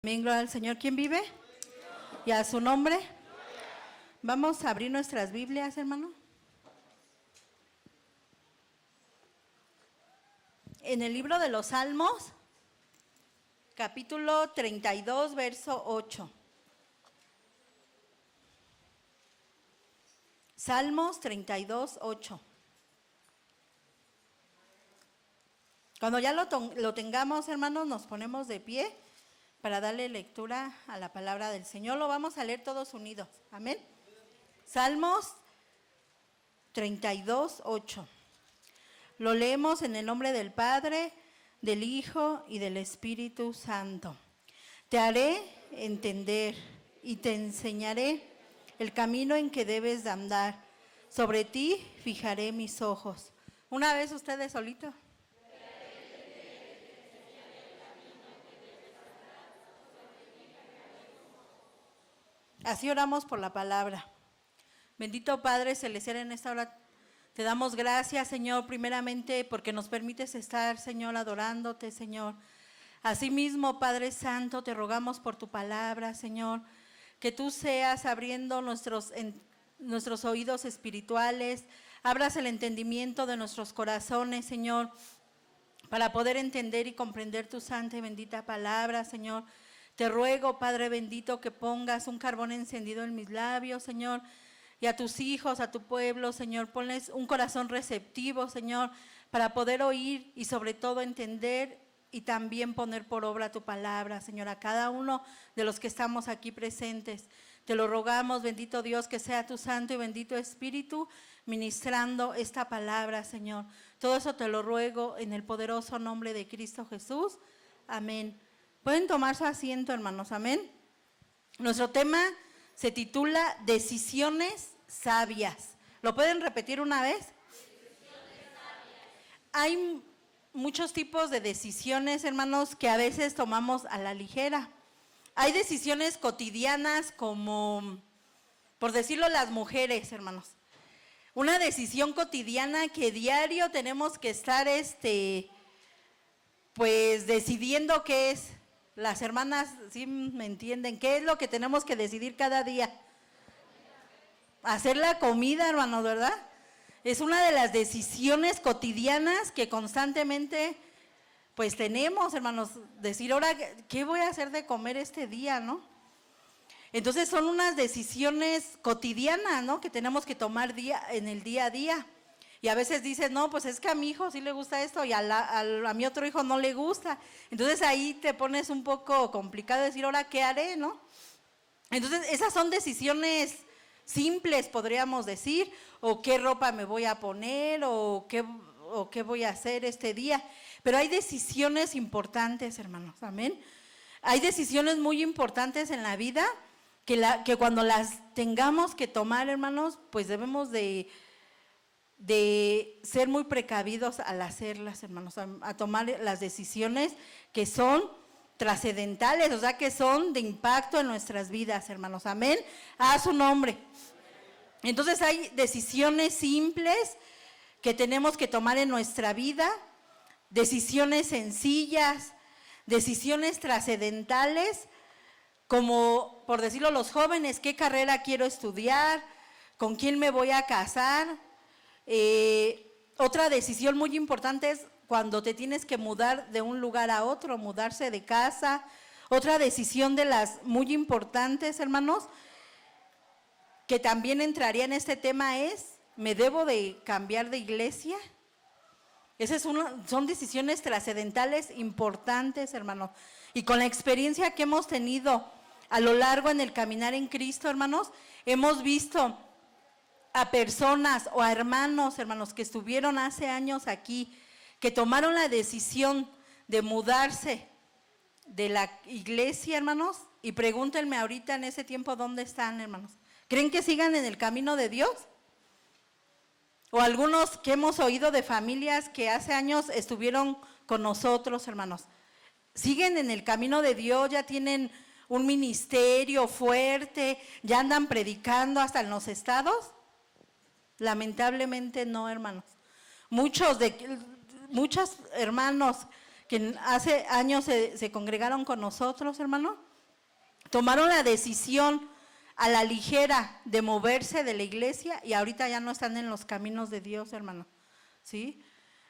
Amén, gloria al Señor. ¿Quién vive? ¿Y a su nombre? Vamos a abrir nuestras Biblias, hermano. En el libro de los Salmos, capítulo 32, verso 8. Salmos 32, 8. Cuando ya lo tengamos, hermanos, nos ponemos de pie para darle lectura a la palabra del Señor. Lo vamos a leer todos unidos. Amén. Salmos 32, 8. Lo leemos en el nombre del Padre, del Hijo y del Espíritu Santo. Te haré entender y te enseñaré el camino en que debes de andar. Sobre ti fijaré mis ojos. Una vez ustedes solitos. Así oramos por la palabra. Bendito Padre Celestial, en esta hora te damos gracias, Señor, primeramente porque nos permites estar, Señor, adorándote, Señor. Asimismo, Padre Santo, te rogamos por tu palabra, Señor, que tú seas abriendo nuestros oídos espirituales, abras el entendimiento de nuestros corazones, Señor, para poder entender y comprender tu santa y bendita palabra, Señor. Te ruego, Padre bendito, que pongas un carbón encendido en mis labios, Señor, y a tus hijos, a tu pueblo, Señor, ponles un corazón receptivo, Señor, para poder oír y sobre todo entender y también poner por obra tu palabra, Señor, a cada uno de los que estamos aquí presentes. Te lo rogamos, bendito Dios, que sea tu santo y bendito Espíritu ministrando esta palabra, Señor. Todo eso te lo ruego en el poderoso nombre de Cristo Jesús. Amén. Pueden tomar su asiento, hermanos, amén. Nuestro tema se titula Decisiones sabias. ¿Lo pueden repetir una vez? Decisiones sabias. Hay muchos tipos de decisiones, hermanos, que a veces tomamos a la ligera. Hay decisiones cotidianas como, por decirlo, las mujeres, hermanos. Una decisión cotidiana que diario tenemos que estar, pues decidiendo qué es. Las hermanas sí me entienden. ¿Qué es lo que tenemos que decidir cada día? Hacer la comida, hermanos, ¿verdad? Es una de las decisiones cotidianas que constantemente pues tenemos, hermanos. Decir, ahora, ¿qué voy a hacer de comer este día, no? Entonces son unas decisiones cotidianas, ¿no? Que tenemos que tomar en el día a día. Y a veces dices, no, pues es que a mi hijo sí le gusta esto y a mi otro hijo no le gusta. Entonces ahí te pones un poco complicado decir, ahora, ¿qué haré, no? Entonces esas son decisiones simples, podríamos decir, o qué ropa me voy a poner, o qué voy a hacer este día. Pero hay decisiones importantes, hermanos, amén. Hay decisiones muy importantes en la vida que cuando las tengamos que tomar, hermanos, pues debemos de ser muy precavidos al hacerlas, hermanos, a tomar las decisiones que son trascendentales, o sea, que son de impacto en nuestras vidas, hermanos, amén, a su nombre. Entonces hay decisiones simples que tenemos que tomar en nuestra vida, decisiones sencillas, decisiones trascendentales, como, por decirlo, los jóvenes, ¿qué carrera quiero estudiar? ¿Con quién me voy a casar? Otra decisión muy importante es cuando te tienes que mudar de un lugar a otro, mudarse de casa. Otra decisión de las muy importantes, hermanos, que también entraría en este tema es, ¿me debo de cambiar de iglesia? Esas son decisiones trascendentales importantes, hermanos. Y con la experiencia que hemos tenido a lo largo en el caminar en Cristo, hermanos, hemos visto a personas o a hermanos que estuvieron hace años aquí, que tomaron la decisión de mudarse de la iglesia, hermanos, y pregúntenme ahorita en ese tiempo dónde están, hermanos. ¿Creen que sigan en el camino de Dios? O algunos que hemos oído de familias que hace años estuvieron con nosotros, hermanos, siguen en el camino de Dios, ya tienen un ministerio fuerte, ya andan predicando hasta en los estados. Lamentablemente no, hermanos. Muchos hermanos que hace años se congregaron con nosotros, hermano, Tomaron la decisión a la ligera de moverse de la iglesia y ahorita ya no están en los caminos de Dios, hermano, ¿sí?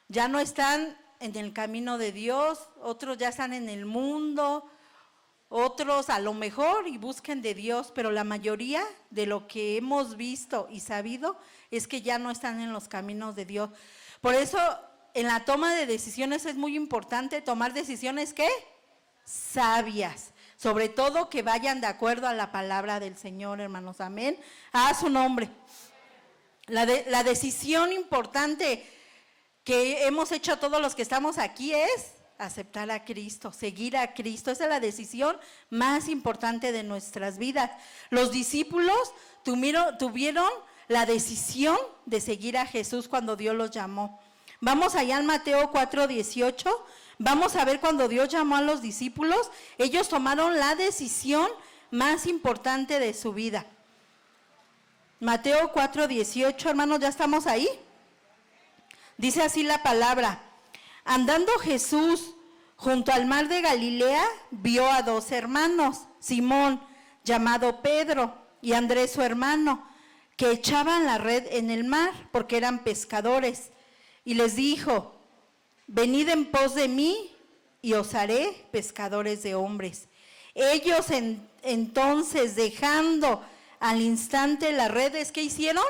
Ya no están en el camino de Dios, otros ya están en el mundo, otros a lo mejor y busquen de Dios, pero la mayoría de lo que hemos visto y sabido es que ya no están en los caminos de Dios. Por eso en la toma de decisiones es muy importante tomar decisiones ¿qué? Sabias, sobre todo que vayan de acuerdo a la palabra del Señor, hermanos, amén, a su nombre. La decisión importante que hemos hecho todos los que estamos aquí es aceptar a Cristo, seguir a Cristo. Esa es la decisión más importante de nuestras vidas. Los discípulos tuvieron la decisión de seguir a Jesús cuando Dios los llamó. Vamos allá en Mateo 4:18, vamos a ver cuando Dios llamó a los discípulos, ellos tomaron la decisión más importante de su vida. Mateo 4:18, hermanos, ¿ya estamos ahí? Dice así la palabra: andando Jesús junto al mar de Galilea, vio a dos hermanos, Simón, llamado Pedro, y Andrés su hermano, que echaban la red en el mar, porque eran pescadores. Y les dijo: venid en pos de mí, y os haré pescadores de hombres. Ellos entonces, dejando al instante las redes, ¿qué hicieron?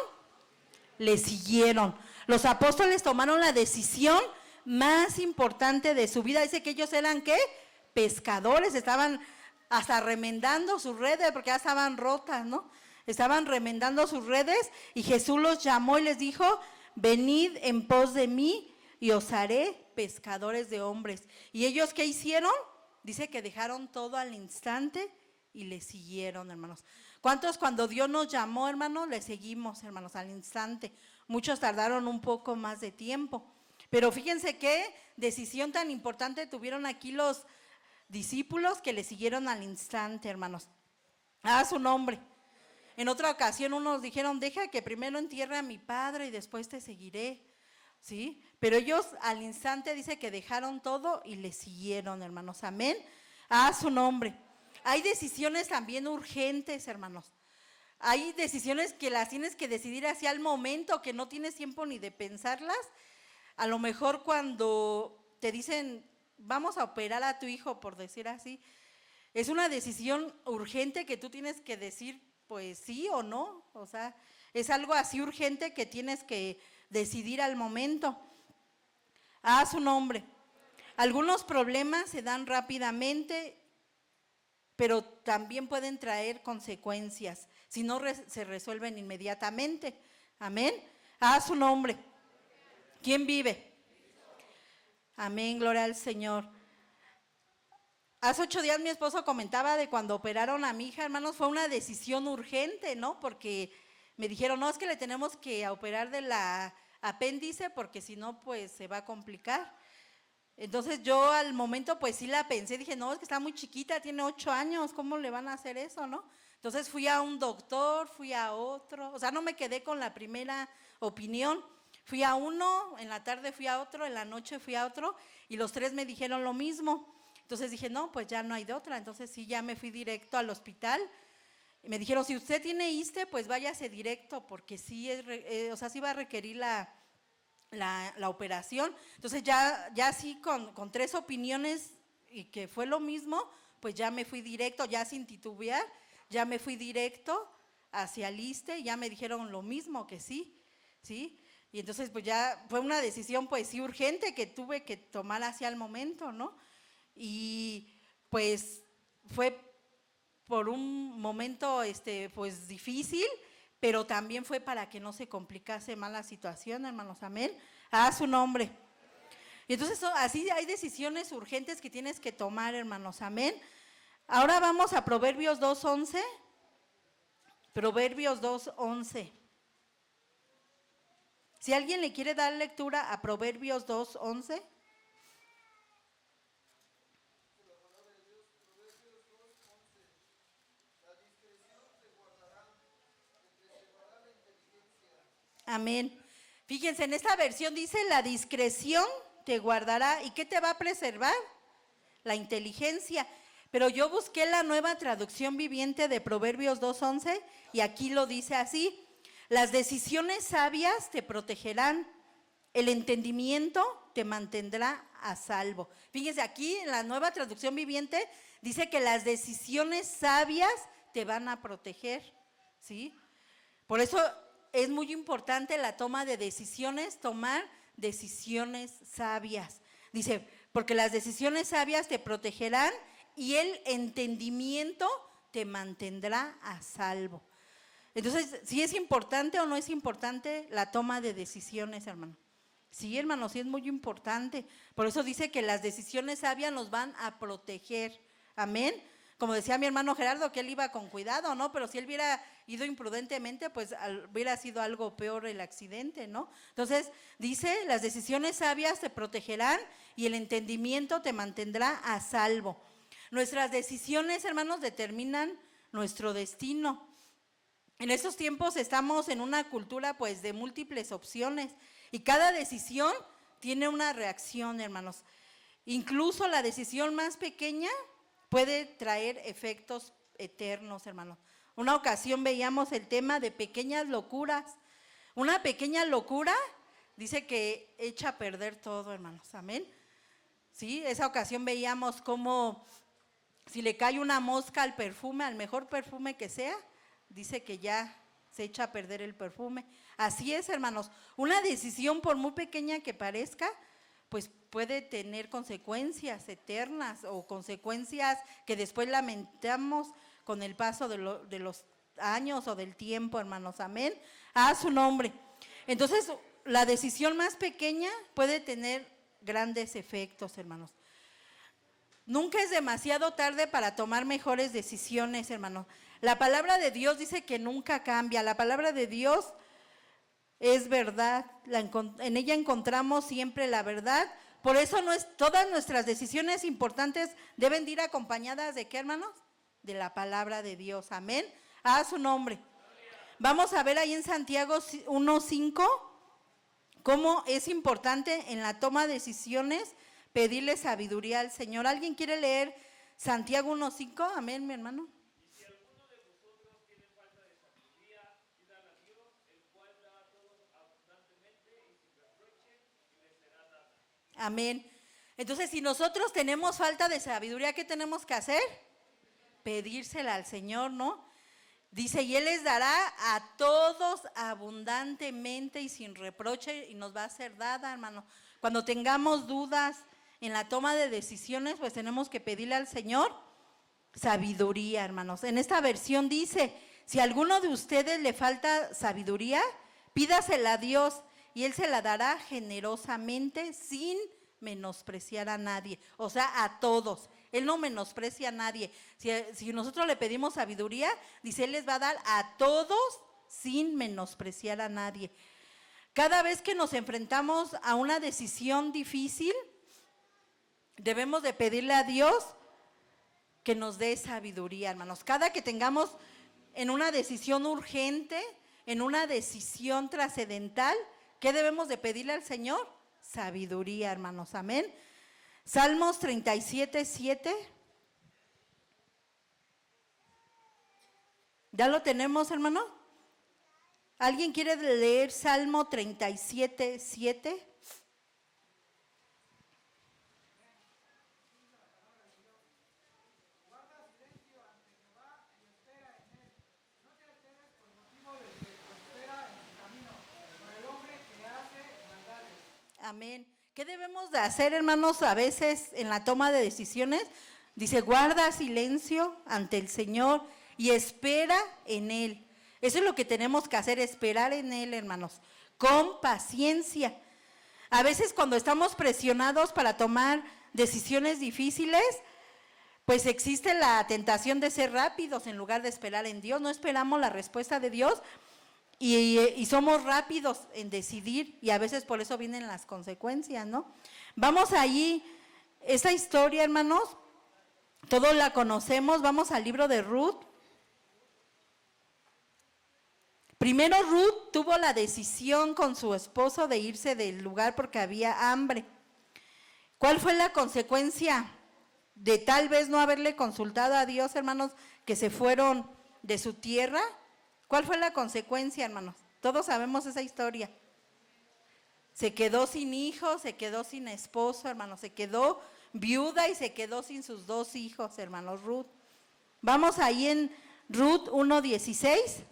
Le siguieron. Los apóstoles tomaron la decisión más importante de su vida. Dice que ellos eran ¿qué? Pescadores, estaban hasta remendando sus redes porque ya estaban rotas, ¿no? Estaban remendando sus redes y Jesús los llamó y les dijo: venid en pos de mí y os haré pescadores de hombres. ¿Y ellos qué hicieron? Dice que dejaron todo al instante y le siguieron, hermanos. ¿Cuántos cuando Dios nos llamó, hermanos, le seguimos, hermanos, al instante? Muchos tardaron un poco más de tiempo. Pero fíjense qué decisión tan importante tuvieron aquí los discípulos que le siguieron al instante, hermanos. A su nombre. En otra ocasión unos dijeron: deja que primero entierre a mi padre y después te seguiré, ¿sí? Pero ellos al instante dice que dejaron todo y le siguieron, hermanos, amén, a su nombre. Hay decisiones también urgentes, hermanos. Hay decisiones que las tienes que decidir hacia el momento, que no tienes tiempo ni de pensarlas. A lo mejor cuando te dicen: vamos a operar a tu hijo, por decir así, es una decisión urgente que tú tienes que decir pues sí o no. O sea, es algo así urgente que tienes que decidir al momento. A su nombre. Algunos problemas se dan rápidamente, pero también pueden traer consecuencias si no se resuelven inmediatamente. Amén. A su nombre. ¿Quién vive? Amén, gloria al Señor. Hace 8 días mi esposo comentaba de cuando operaron a mi hija, hermanos, fue una decisión urgente, ¿no? Porque me dijeron: no, es que le tenemos que operar de la apéndice porque si no, pues se va a complicar. Entonces yo al momento pues sí la pensé, dije: no, es que está muy chiquita, tiene 8 años, ¿cómo le van a hacer eso, no? Entonces fui a un doctor, fui a otro, o sea, no me quedé con la primera opinión. Fui a uno, en la tarde fui a otro, en la noche fui a otro y los 3 me dijeron lo mismo. Entonces dije: no, pues ya no hay de otra. Entonces sí, ya me fui directo al hospital. Y me dijeron: si usted tiene ISSSTE, pues váyase directo porque sí, o sea, sí va a requerir la operación. Entonces ya sí con 3 opiniones y que fue lo mismo, pues ya me fui directo, ya sin titubear, ya me fui directo hacia el ISSSTE y ya me dijeron lo mismo, que sí, ¿sí? Y entonces pues ya fue una decisión pues sí urgente que tuve que tomar hacia el momento, ¿no? Y pues fue por un momento pues difícil, pero también fue para que no se complicase más la situación, hermanos, amén, a su nombre. Y entonces así hay decisiones urgentes que tienes que tomar, hermanos, amén. Ahora vamos a Proverbios 2:11. Proverbios 2:11. Si alguien le quiere dar lectura a Proverbios 2:11. Amén. Fíjense, en esta versión dice: la discreción te guardará. ¿Y qué te va a preservar? La inteligencia. Pero yo busqué la Nueva Traducción Viviente de Proverbios 2:11 y aquí lo dice así: las decisiones sabias te protegerán, el entendimiento te mantendrá a salvo. Fíjense, aquí en la Nueva Traducción Viviente dice que las decisiones sabias te van a proteger, ¿sí? Por eso es muy importante la toma de decisiones, tomar decisiones sabias. Dice, porque las decisiones sabias te protegerán y el entendimiento te mantendrá a salvo. Entonces, ¿sí es importante o no es importante la toma de decisiones, hermano? Sí, hermano, sí es muy importante. Por eso dice que las decisiones sabias nos van a proteger. Amén. Como decía mi hermano Gerardo, que él iba con cuidado, ¿no? Pero si él hubiera ido imprudentemente, pues hubiera sido algo peor el accidente, ¿no? Entonces, dice, las decisiones sabias te protegerán y el entendimiento te mantendrá a salvo. Nuestras decisiones, hermanos, determinan nuestro destino. En estos tiempos estamos en una cultura, pues, de múltiples opciones y cada decisión tiene una reacción, hermanos. Incluso la decisión más pequeña puede traer efectos eternos, hermanos. Una ocasión veíamos el tema de pequeñas locuras. Una pequeña locura dice que echa a perder todo, hermanos. Amén. Sí, esa ocasión veíamos cómo si le cae una mosca al perfume, al mejor perfume que sea, dice que ya se echa a perder el perfume. Así es, hermanos. Una decisión, por muy pequeña que parezca, pues puede tener consecuencias eternas o consecuencias que después lamentamos con el paso de los años o del tiempo, hermanos. Amén. A su nombre. Entonces, la decisión más pequeña puede tener grandes efectos, hermanos. Nunca es demasiado tarde para tomar mejores decisiones, hermano. La palabra de Dios dice que nunca cambia. La palabra de Dios es verdad. En ella encontramos siempre la verdad. Por eso todas nuestras decisiones importantes deben de ir acompañadas ¿de qué, hermanos? De la palabra de Dios. Amén. A su nombre. Vamos a ver ahí en Santiago 1:5 cómo es importante en la toma de decisiones pedirle sabiduría al Señor. ¿Alguien quiere leer Santiago 1:5? Amén, mi hermano. Y si alguno de vosotros tiene falta de sabiduría, pídala a Dios, el cual da a todos abundantemente y sin reproche, y le será dada. Amén. Entonces, si nosotros tenemos falta de sabiduría, ¿qué tenemos que hacer? Pedírsela al Señor, ¿no? Dice, y Él les dará a todos abundantemente y sin reproche, y nos va a ser dada, hermano. Cuando tengamos dudas en la toma de decisiones, pues tenemos que pedirle al Señor sabiduría, hermanos. En esta versión dice, si a alguno de ustedes le falta sabiduría, pídasela a Dios y Él se la dará generosamente sin menospreciar a nadie, o sea, a todos. Él no menosprecia a nadie. Si nosotros le pedimos sabiduría, dice, Él les va a dar a todos sin menospreciar a nadie. Cada vez que nos enfrentamos a una decisión difícil, debemos de pedirle a Dios que nos dé sabiduría, hermanos. Cada que tengamos en una decisión urgente, en una decisión trascendental, ¿qué debemos de pedirle al Señor? Sabiduría, hermanos. Amén. Salmos 37:7. ¿Ya lo tenemos, hermano? ¿Alguien quiere leer Salmo 37:7? Amén. ¿Qué debemos de hacer, hermanos, a veces en la toma de decisiones? Dice, guarda silencio ante el Señor y espera en Él. Eso es lo que tenemos que hacer, esperar en Él, hermanos, con paciencia. A veces cuando estamos presionados para tomar decisiones difíciles, pues existe la tentación de ser rápidos en lugar de esperar en Dios. No esperamos la respuesta de Dios y somos rápidos en decidir y a veces por eso vienen las consecuencias, ¿no? Vamos allí, esta historia, hermanos, todos la conocemos. Vamos al libro de Ruth. Primero Ruth tuvo la decisión con su esposo de irse del lugar porque había hambre. ¿Cuál fue la consecuencia de tal vez no haberle consultado a Dios, hermanos, que se fueron de su tierra? ¿Cuál fue la consecuencia, hermanos? Todos sabemos esa historia. Se quedó sin hijos, se quedó sin esposo, hermanos, se quedó viuda y se quedó sin sus 2 hijos, hermanos, Ruth. Vamos ahí en Ruth 1:16.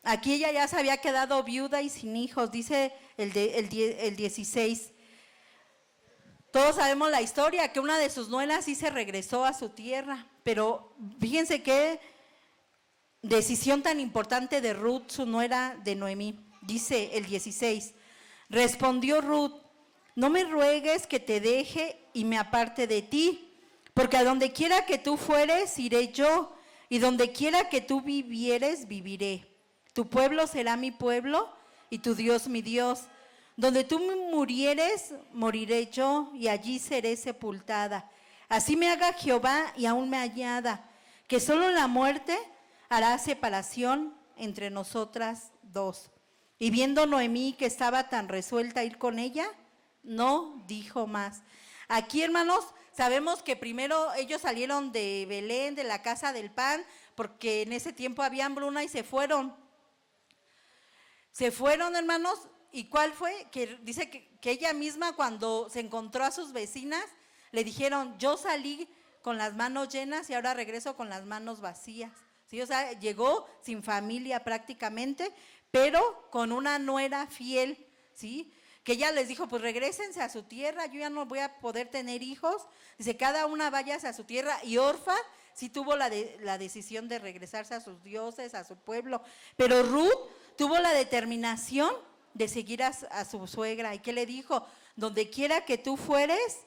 Aquí ella ya se había quedado viuda y sin hijos, dice el 16. Todos sabemos la historia, que una de sus nueras sí se regresó a su tierra, pero fíjense qué decisión tan importante de Ruth, su nuera de Noemí. Dice el 16, respondió Ruth, no me ruegues que te deje y me aparte de ti, porque a donde quiera que tú fueres, iré yo, y donde quiera que tú vivieres, viviré. Tu pueblo será mi pueblo, y tu Dios mi Dios. Donde tú murieres, moriré yo, y allí seré sepultada. Así me haga Jehová y aún me añada, que solo la muerte hará separación entre nosotras 2. Y viendo Noemí que estaba tan resuelta a ir con ella, no dijo más. Aquí, hermanos, sabemos que primero ellos salieron de Belén, de la casa del pan, porque en ese tiempo había hambruna y se fueron. Se fueron, hermanos, ¿y cuál fue? Que dice que ella misma, cuando se encontró a sus vecinas, le dijeron, yo salí con las manos llenas y ahora regreso con las manos vacías. ¿Sí? O sea, llegó sin familia prácticamente, pero con una nuera fiel, ¿sí? Que ella les dijo, pues regrésense a su tierra, yo ya no voy a poder tener hijos. Dice, cada una váyase a su tierra, y Orfa sí tuvo la decisión de regresarse a sus dioses, a su pueblo, pero Ruth tuvo la determinación de seguir a su suegra. ¿Y qué le dijo? Donde quiera que tú fueres,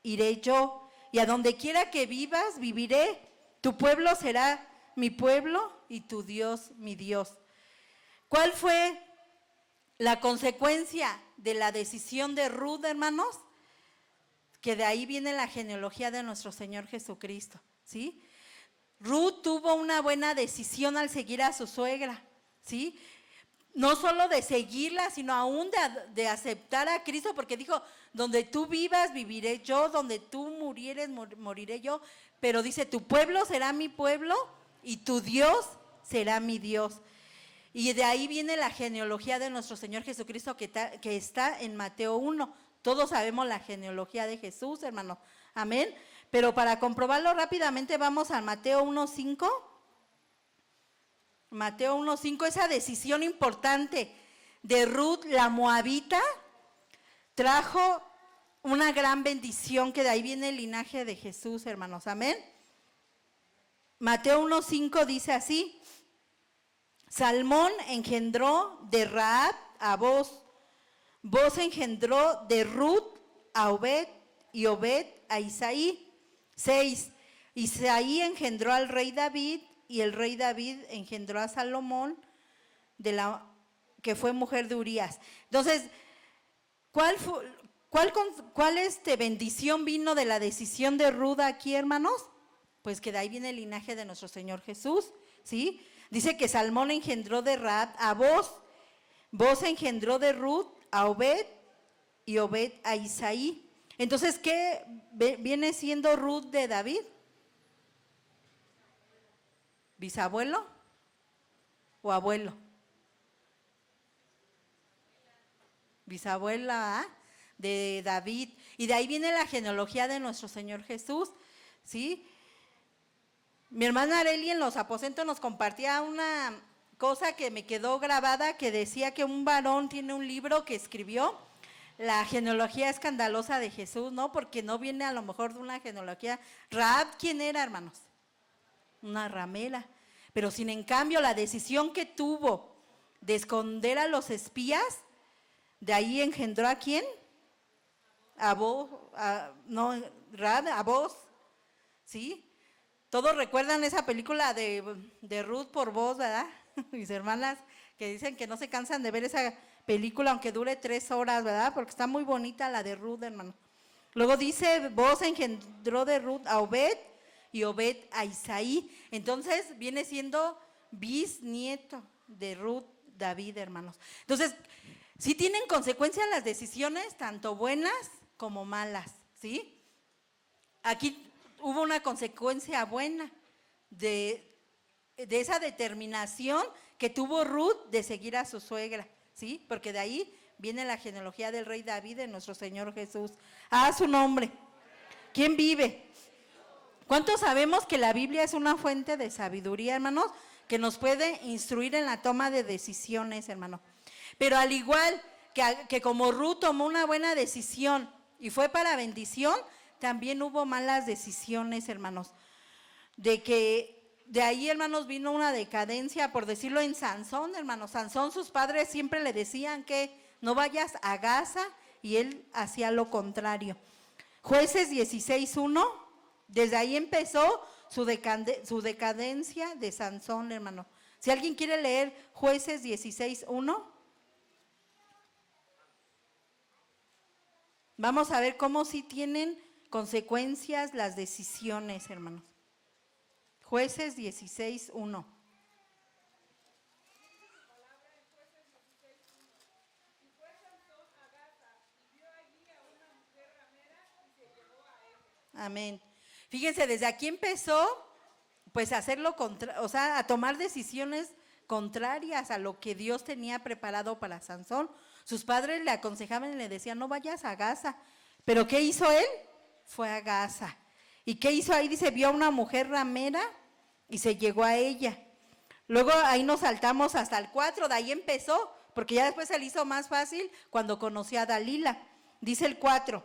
iré yo, y a donde quiera que vivas, viviré. Tu pueblo será mi pueblo y tu Dios mi Dios. ¿Cuál fue la consecuencia de la decisión de Ruth, hermanos? Que de ahí viene la genealogía de nuestro Señor Jesucristo, ¿sí? Ruth tuvo una buena decisión al seguir a su suegra, ¿sí? No solo de seguirla, sino aún de aceptar a Cristo, porque dijo, donde tú vivas, viviré yo, donde tú murieres, moriré yo. Pero dice, tu pueblo será mi pueblo y tu Dios será mi Dios. Y de ahí viene la genealogía de nuestro Señor Jesucristo que está en Mateo 1. Todos sabemos la genealogía de Jesús, hermano. Amén. Pero para comprobarlo rápidamente vamos a Mateo 1:5. Mateo 1:5, esa decisión importante de Ruth, la moabita, trajo una gran bendición, que de ahí viene el linaje de Jesús, hermanos. Amén. Mateo 1:5 dice así, Salmón engendró de Rahab a Boz, Boz engendró de Ruth a Obed, y Obed a Isaí. 6, Isaí engendró al rey David, y el rey David engendró a Salomón, que fue mujer de Urías. Entonces, ¿cuál bendición vino de la decisión de Ruth aquí, hermanos? Pues que de ahí viene el linaje de nuestro Señor Jesús, ¿sí? Dice que Salmón engendró de Rahab a Boz, Boz engendró de Ruth a Obed, y Obed a Isaí. Entonces, ¿qué viene siendo Ruth de David? ¿Bisabuelo o abuelo? Bisabuela, ¿ah? De David. Y de ahí viene la genealogía de nuestro Señor Jesús, ¿sí? Mi hermana Areli en los aposentos nos compartía una cosa que me quedó grabada, que decía que un varón tiene un libro que escribió, la genealogía escandalosa de Jesús, ¿no? Porque no viene a lo mejor de una genealogía. Rahab, ¿quién era, hermanos? Una ramera. Pero sin en cambio la decisión que tuvo de esconder a los espías, de ahí engendró ¿a quién? A Boz, Rahab, a Boz, ¿sí? Todos recuerdan esa película de Ruth por Boz, ¿verdad? Mis hermanas que dicen que no se cansan de ver esa película, aunque dure 3 horas, ¿verdad? Porque está muy bonita la de Ruth, hermano. Luego dice, Boz engendró de Ruth a Obed, y Obed a Isaí. Entonces viene siendo bisnieto de Ruth, David, hermanos. Entonces, sí tienen consecuencias las decisiones, tanto buenas como malas, ¿sí? Aquí hubo una consecuencia buena de esa determinación que tuvo Ruth de seguir a su suegra, ¿sí? Porque de ahí viene la genealogía del rey David, de nuestro Señor Jesús. A su nombre. ¿Quién vive? ¿Cuántos sabemos que la Biblia es una fuente de sabiduría, hermanos? Que nos puede instruir en la toma de decisiones, hermano. Pero al igual que como Ruth tomó una buena decisión y fue para bendición, también hubo malas decisiones, hermanos. De ahí, hermanos, vino una decadencia, por decirlo, en Sansón, hermanos. Sansón, sus padres siempre le decían que no vayas a Gaza, y él hacía lo contrario. Jueces 16:1, desde ahí empezó su decadencia de Sansón, hermano. Si alguien quiere leer Jueces 16:1, vamos a ver cómo sí tienen consecuencias las decisiones, hermanos. Jueces 16:1. Amén. Fíjense, desde aquí empezó pues a hacerlo a tomar decisiones contrarias a lo que Dios tenía preparado para Sansón. Sus padres le aconsejaban y le decían, no vayas a Gaza. ¿Pero qué hizo él? Fue a Gaza. ¿Y qué hizo ahí? Dice, vio a una mujer ramera y se llegó a ella. Luego ahí nos saltamos hasta el 4, de ahí empezó, porque ya después se le hizo más fácil cuando conoció a Dalila. Dice el 4,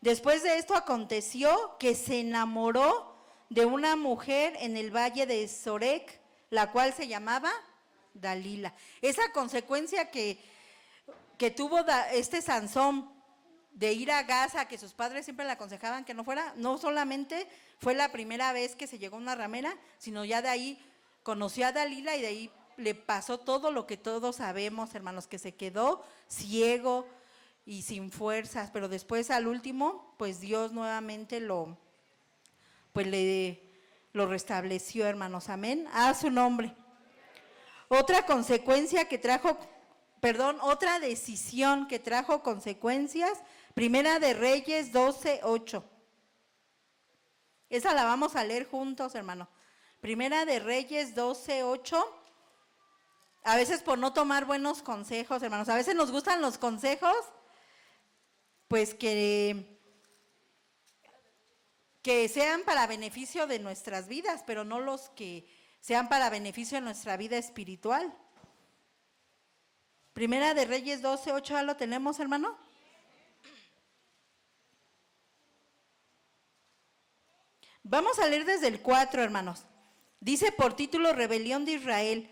después de esto aconteció que se enamoró de una mujer en el valle de Sorek, la cual se llamaba Dalila. Esa consecuencia que tuvo este Sansón de ir a Gaza, que sus padres siempre le aconsejaban que no fuera, no solamente fue la primera vez que se llegó a una ramera, sino ya de ahí conoció a Dalila y de ahí le pasó todo lo que todos sabemos, hermanos, que se quedó ciego y sin fuerzas, pero después al último, pues Dios nuevamente lo restableció, hermanos, amén, a su nombre. Otra consecuencia que trajo, otra decisión que trajo consecuencias, Primera de Reyes 12:8. Esa la vamos a leer juntos, hermano. Primera de Reyes 12:8. A veces por no tomar buenos consejos, hermanos. A veces nos gustan los consejos, pues que sean para beneficio de nuestras vidas, pero no los que sean para beneficio de nuestra vida espiritual. Primera de Reyes 12:8, ¿ya lo tenemos, hermano? Vamos a leer desde el 4, hermanos. Dice por título, Rebelión de Israel.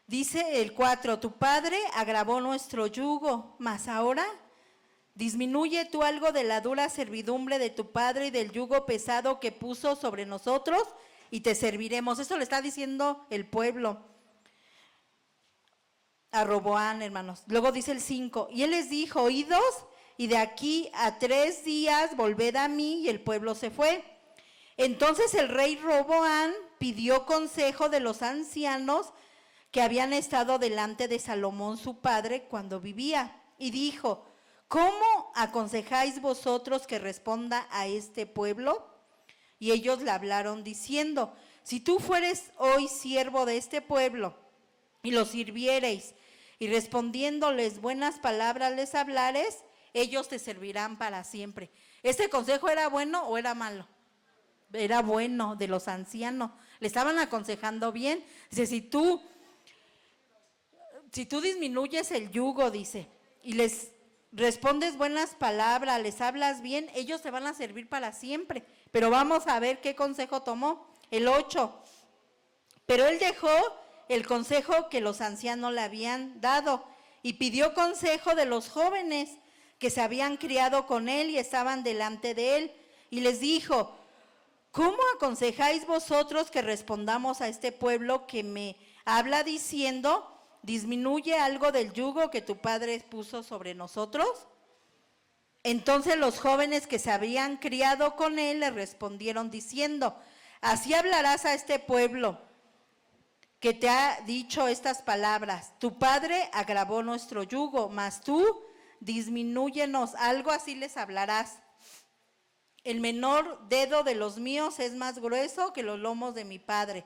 Dice el 4, tu padre agravó nuestro yugo, mas ahora disminuye tú algo de la dura servidumbre de tu padre y del yugo pesado que puso sobre nosotros y te serviremos. Eso le está diciendo el pueblo a Roboán, hermanos. Luego dice el 5, y él les dijo, oídos, y de aquí a 3 días volved a mí, y el pueblo se fue. Entonces el rey Roboán pidió consejo de los ancianos que habían estado delante de Salomón su padre cuando vivía, y dijo, ¿cómo aconsejáis vosotros que responda a este pueblo? Y ellos le hablaron diciendo, si tú fueres hoy siervo de este pueblo y los sirviereis y respondiéndoles buenas palabras les hablares, ellos te servirán para siempre. ¿Este consejo era bueno o era malo? Era bueno, de los ancianos. Le estaban aconsejando bien. Dice, si tú disminuyes el yugo, dice, y les respondes buenas palabras, les hablas bien, ellos te van a servir para siempre. Pero vamos a ver qué consejo tomó. El 8. Pero él dejó el consejo que los ancianos le habían dado y pidió consejo de los jóvenes que se habían criado con él y estaban delante de él. Y les dijo, ¿cómo aconsejáis vosotros que respondamos a este pueblo que me habla diciendo, disminuye algo del yugo que tu padre puso sobre nosotros? Entonces los jóvenes que se habían criado con él le respondieron diciendo, así hablarás a este pueblo que te ha dicho estas palabras, tu padre agravó nuestro yugo, mas tú disminúyenos, algo así les hablarás. el menor dedo de los míos es más grueso que los lomos de mi padre.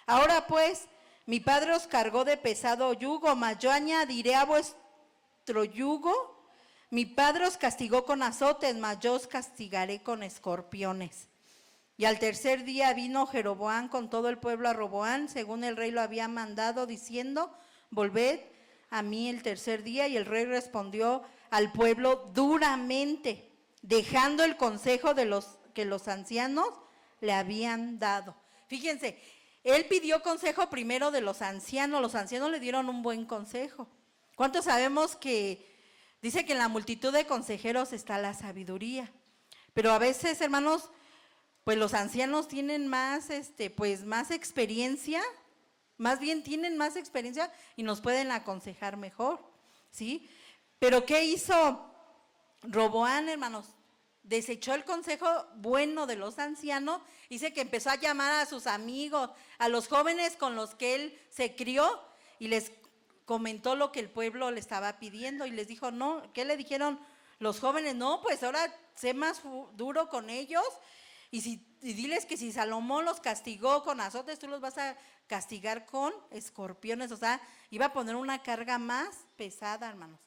Ahora pues, mi padre os cargó de pesado yugo, mas yo añadiré a vuestro yugo. Mi padre os castigó con azotes, mas yo os castigaré con escorpiones. Y al tercer día vino Jeroboam con todo el pueblo a Roboam, según el rey lo había mandado, diciendo, volved a mí el tercer día. Y el rey respondió al pueblo duramente, dejando el consejo de los que los ancianos le habían dado. Fíjense, él pidió consejo primero de los ancianos le dieron un buen consejo. ¿Cuántos sabemos que dice que en la multitud de consejeros está la sabiduría? Pero a veces, hermanos, pues los ancianos tienen más, pues más experiencia, más bien tienen más experiencia y nos pueden aconsejar mejor, ¿sí? Pero ¿qué hizo Roboam, hermanos? Desechó el consejo bueno de los ancianos, dice que empezó a llamar a sus amigos, a los jóvenes con los que él se crió y les comentó lo que el pueblo le estaba pidiendo y les dijo, no, ¿qué le dijeron los jóvenes? No, pues ahora sé más duro con ellos y diles que si Salomón los castigó con azotes, tú los vas a castigar con escorpiones, o sea, iba a poner una carga más pesada, hermanos.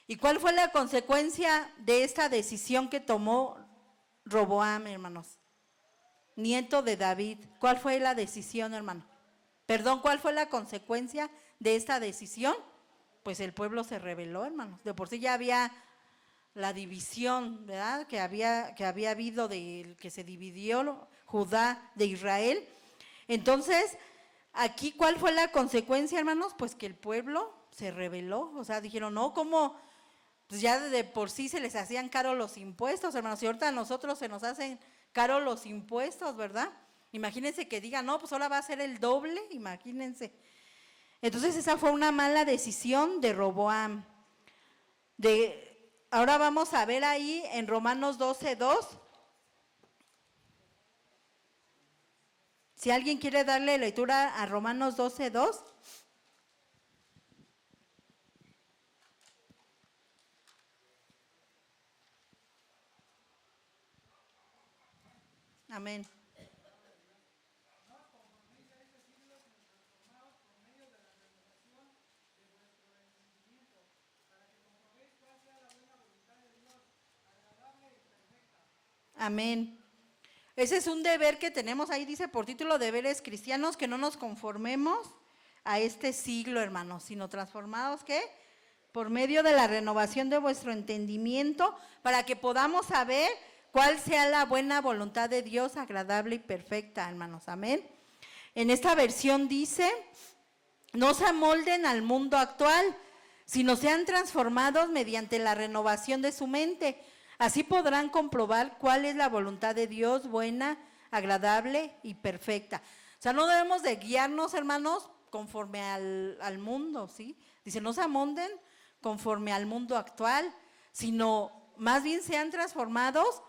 ¿Y cuál fue la consecuencia de esta decisión que tomó Roboam, hermanos? Nieto de David. ¿Cuál fue la decisión, hermano? Perdón, ¿cuál fue la consecuencia de esta decisión? Pues el pueblo se rebeló, hermanos. De por sí ya había la división, ¿verdad? Que había habido, que se dividió Judá de Israel. Entonces, aquí, ¿cuál fue la consecuencia, hermanos? Pues que el pueblo se rebeló. O sea, dijeron, no, ¿cómo? Pues ya de por sí se les hacían caros los impuestos, hermanos, y ahorita a nosotros se nos hacen caros los impuestos, ¿verdad? Imagínense que digan, no, pues ahora va a ser el doble, imagínense. Entonces esa fue una mala decisión de Roboam. Ahora vamos a ver ahí en Romanos 12:2. Si alguien quiere darle lectura a Romanos 12:2. Amén. Amén. Ese es un deber que tenemos, ahí dice por título, deberes cristianos, que no nos conformemos a este siglo, hermanos, sino transformados, ¿qué? Por medio de la renovación de vuestro entendimiento, para que podamos saber cuál sea la buena voluntad de Dios, agradable y perfecta, hermanos. Amén. En esta versión dice, no se amolden al mundo actual, sino sean transformados mediante la renovación de su mente. Así podrán comprobar cuál es la voluntad de Dios, buena, agradable y perfecta. O sea, no debemos de guiarnos, hermanos, conforme al mundo, ¿sí? Dice, no se amolden conforme al mundo actual, sino más bien sean transformados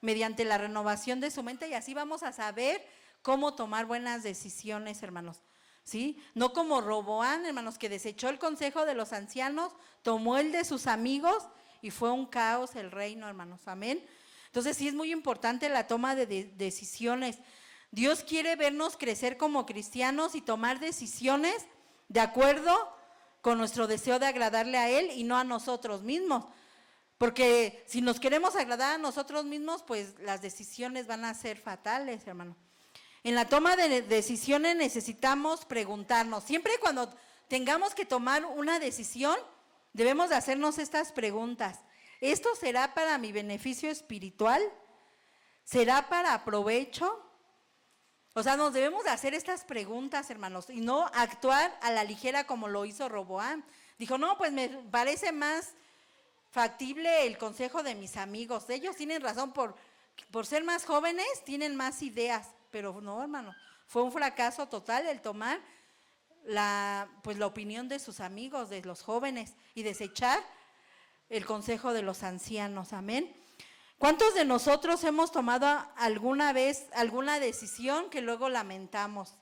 mediante la renovación de su mente, y así vamos a saber cómo tomar buenas decisiones, hermanos, ¿sí? No como Roboam, hermanos, que desechó el consejo de los ancianos, tomó el de sus amigos y fue un caos el reino, hermanos, amén. Entonces sí es muy importante la toma de decisiones. Dios quiere vernos crecer como cristianos y tomar decisiones de acuerdo con nuestro deseo de agradarle a Él y no a nosotros mismos. Porque si nos queremos agradar a nosotros mismos, pues las decisiones van a ser fatales, hermano. En la toma de decisiones necesitamos preguntarnos. Siempre cuando tengamos que tomar una decisión, debemos de hacernos estas preguntas. ¿Esto será para mi beneficio espiritual? ¿Será para provecho? O sea, nos debemos de hacer estas preguntas, hermanos, y no actuar a la ligera como lo hizo Roboam. Dijo, no, pues me parece más factible el consejo de mis amigos. Ellos tienen razón, por ser más jóvenes, tienen más ideas. Pero no, hermano, fue un fracaso total el tomar la opinión de sus amigos, de los jóvenes, y desechar el consejo de los ancianos. Amén. ¿Cuántos de nosotros hemos tomado alguna vez alguna decisión que luego lamentamos?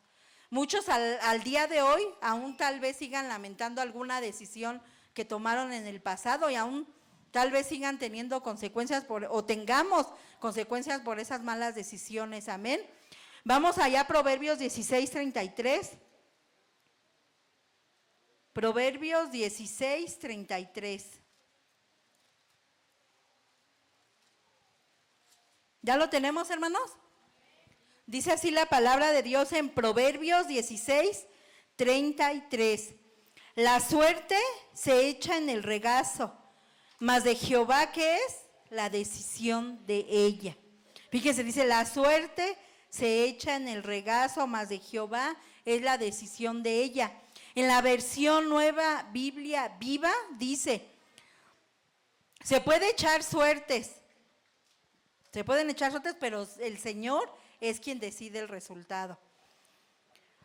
Muchos al día de hoy aún tal vez sigan lamentando alguna decisión que tomaron en el pasado y aún tal vez sigan teniendo consecuencias o tengamos consecuencias por esas malas decisiones, amén. Vamos allá a Proverbios 16:33. Proverbios 16:33. ¿Ya lo tenemos, hermanos? Dice así la palabra de Dios en Proverbios 16:33. La suerte se echa en el regazo, mas de Jehová, ¿qué es? La decisión de ella. Fíjense, dice, la suerte se echa en el regazo, mas de Jehová es la decisión de ella. En la versión Nueva Biblia Viva dice, se puede echar suertes, se pueden echar suertes, pero el Señor es quien decide el resultado.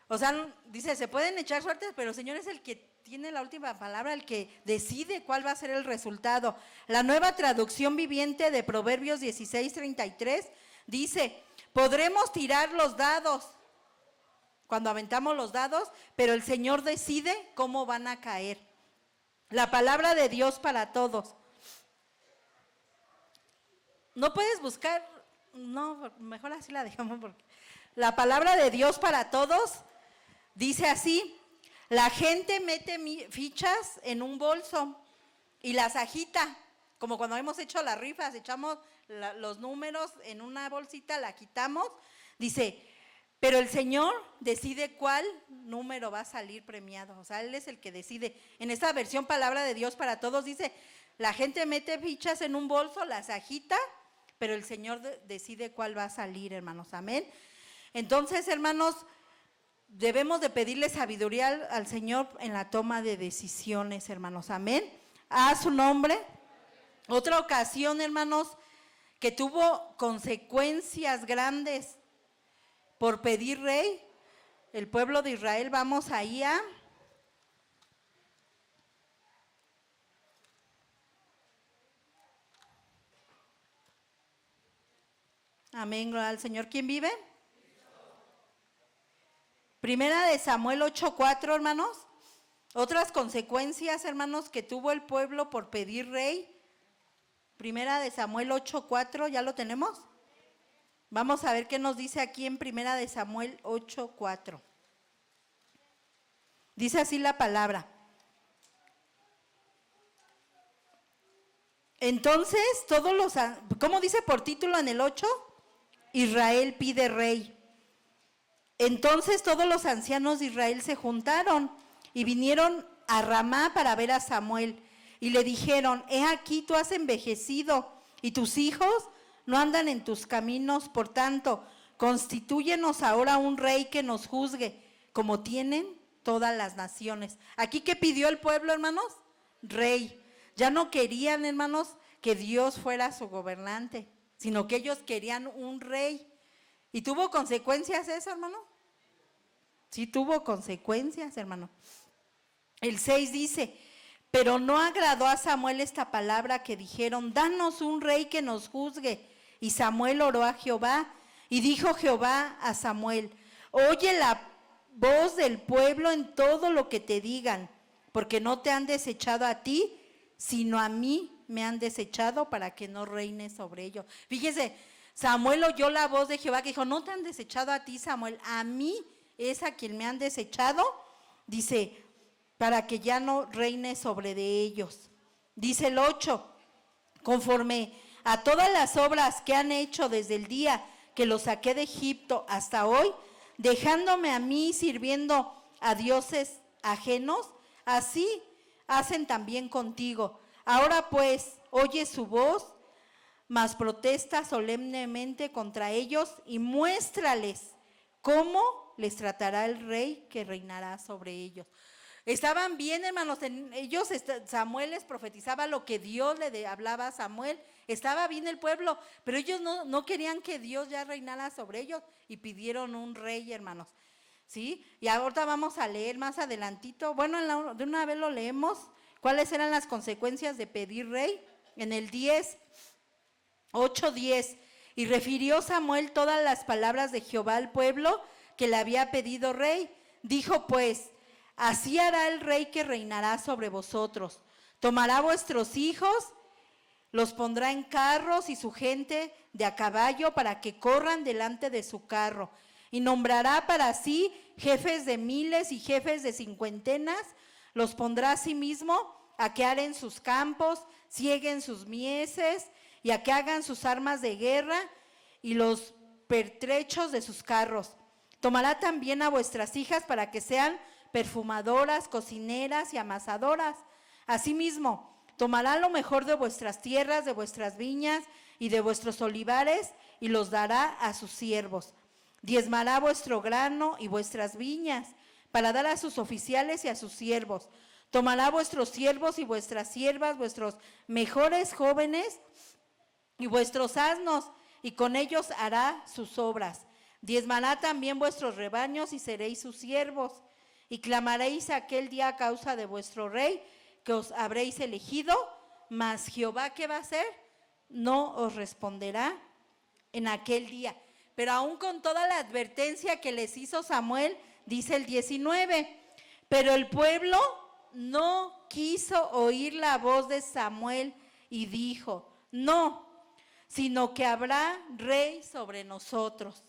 O sea, dice, se pueden echar suertes, pero el Señor es el que tiene la última palabra, el que decide cuál va a ser el resultado. La Nueva Traducción Viviente de Proverbios 16:33 dice, podremos tirar los dados, cuando aventamos los dados, pero el Señor decide cómo van a caer. La palabra de Dios para todos. No puedes buscar, no, mejor así la dejamos, porque la palabra de Dios para todos dice así: la gente mete fichas en un bolso y las agita, como cuando hemos hecho las rifas, echamos los números en una bolsita, la quitamos, dice, pero el Señor decide cuál número va a salir premiado, o sea, Él es el que decide. En esta versión palabra de Dios para todos dice, la gente mete fichas en un bolso, las agita, pero el Señor decide cuál va a salir, hermanos, amén. Entonces, hermanos, debemos de pedirle sabiduría al Señor en la toma de decisiones, hermanos, amén. A su nombre. Otra ocasión, hermanos, que tuvo consecuencias grandes por pedir rey, el pueblo de Israel, vamos ahí a amén, gloria al Señor. ¿Quién vive? Primera de Samuel 8:4, hermanos. Otras consecuencias, hermanos, que tuvo el pueblo por pedir rey. Primera de Samuel 8:4, ¿ya lo tenemos? Vamos a ver qué nos dice aquí en Primera de Samuel 8:4. Dice así la palabra. Entonces, ¿cómo dice por título en el 8? Israel pide rey. Entonces todos los ancianos de Israel se juntaron y vinieron a Ramá para ver a Samuel. Y le dijeron, he aquí tú has envejecido y tus hijos no andan en tus caminos, por tanto, constitúyenos ahora un rey que nos juzgue, como tienen todas las naciones. ¿Aquí qué pidió el pueblo, hermanos? Rey. Ya no querían, hermanos, que Dios fuera su gobernante, sino que ellos querían un rey. ¿Y tuvo consecuencias eso, hermano? Sí tuvo consecuencias, hermano. El 6 dice, pero no agradó a Samuel esta palabra que dijeron, danos un rey que nos juzgue. Y Samuel oró a Jehová y dijo Jehová a Samuel, oye la voz del pueblo en todo lo que te digan, porque no te han desechado a ti, sino a mí me han desechado para que no reines sobre ellos. Fíjese, Samuel oyó la voz de Jehová que dijo, no te han desechado a ti, Samuel, a mí es a quien me han desechado, dice, para que ya no reine sobre de ellos. Dice el 8, conforme a todas las obras que han hecho desde el día que los saqué de Egipto hasta hoy, dejándome a mí sirviendo a dioses ajenos, así hacen también contigo. Ahora pues, oye su voz, mas protesta solemnemente contra ellos y muéstrales cómo les tratará el rey que reinará sobre ellos. Estaban bien, hermanos, ellos, Samuel les profetizaba lo que Dios le hablaba a Samuel. Estaba bien el pueblo, pero ellos no querían que Dios ya reinara sobre ellos y pidieron un rey, hermanos. ¿Sí? Y ahorita vamos a leer más adelantito, bueno, de una vez lo leemos, cuáles eran las consecuencias de pedir rey. En el 8:10, y refirió Samuel todas las palabras de Jehová al pueblo que le había pedido rey. Dijo pues, así hará el rey que reinará sobre vosotros. Tomará vuestros hijos Los pondrá en carros y su gente de a caballo para que corran delante de su carro. Y nombrará para sí jefes de miles y jefes de cincuentenas. Los pondrá a sí mismo a que aren sus campos, cieguen sus mieses y a que hagan sus armas de guerra y los pertrechos de sus carros. Tomará también a vuestras hijas para que sean perfumadoras, cocineras y amasadoras. Asimismo, tomará lo mejor de vuestras tierras, de vuestras viñas y de vuestros olivares y los dará a sus siervos. Diezmará vuestro grano y vuestras viñas para dar a sus oficiales y a sus siervos. Tomará vuestros siervos y vuestras siervas, vuestros mejores jóvenes y vuestros asnos, y con ellos hará sus obras. Diezmará también vuestros rebaños y seréis sus siervos. Y clamaréis aquel día a causa de vuestro rey, que os habréis elegido, mas Jehová, ¿qué va a hacer? No os responderá en aquel día. Pero aún con toda la advertencia que les hizo Samuel, dice el 19, pero el pueblo no quiso oír la voz de Samuel y dijo, no, sino que habrá rey sobre nosotros.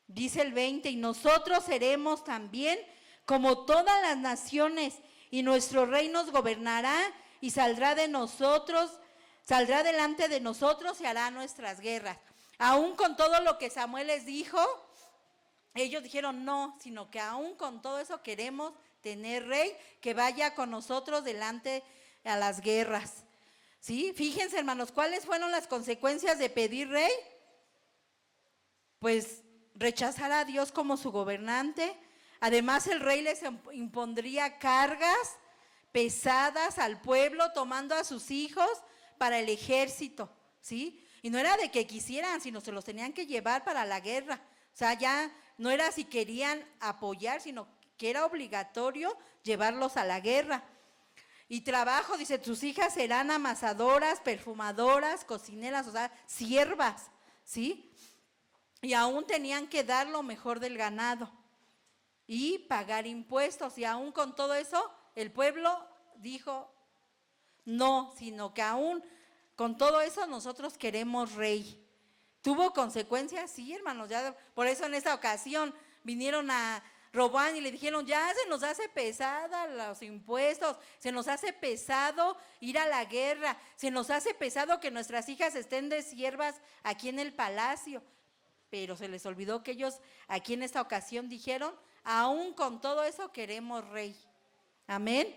Dice el 20, y nosotros seremos también como todas las naciones, y nuestro rey nos gobernará y saldrá delante de nosotros y hará nuestras guerras. Aún con todo lo que Samuel les dijo, ellos dijeron no, sino que aún con todo eso queremos tener rey que vaya con nosotros delante a las guerras. ¿Sí? Fíjense, hermanos, ¿cuáles fueron las consecuencias de pedir rey? Pues rechazar a Dios como su gobernante. Además, el rey les impondría cargas pesadas al pueblo, tomando a sus hijos para el ejército, ¿sí? Y no era de que quisieran, sino se los tenían que llevar para la guerra. O sea, ya no era si querían apoyar, sino que era obligatorio llevarlos a la guerra. Y trabajo, dice, tus hijas serán amasadoras, perfumadoras, cocineras, o sea, siervas, ¿sí? Y aún tenían que dar lo mejor del ganado y pagar impuestos. Y aún con todo eso, el pueblo dijo no, sino que aún con todo eso nosotros queremos rey. ¿Tuvo consecuencias? Sí, hermanos, ya por eso en esta ocasión vinieron a Roboam y le dijeron, ya se nos hace pesada los impuestos, se nos hace pesado ir a la guerra, se nos hace pesado que nuestras hijas estén de siervas aquí en el palacio. Pero se les olvidó que ellos aquí en esta ocasión dijeron, aún con todo eso queremos rey. Amén.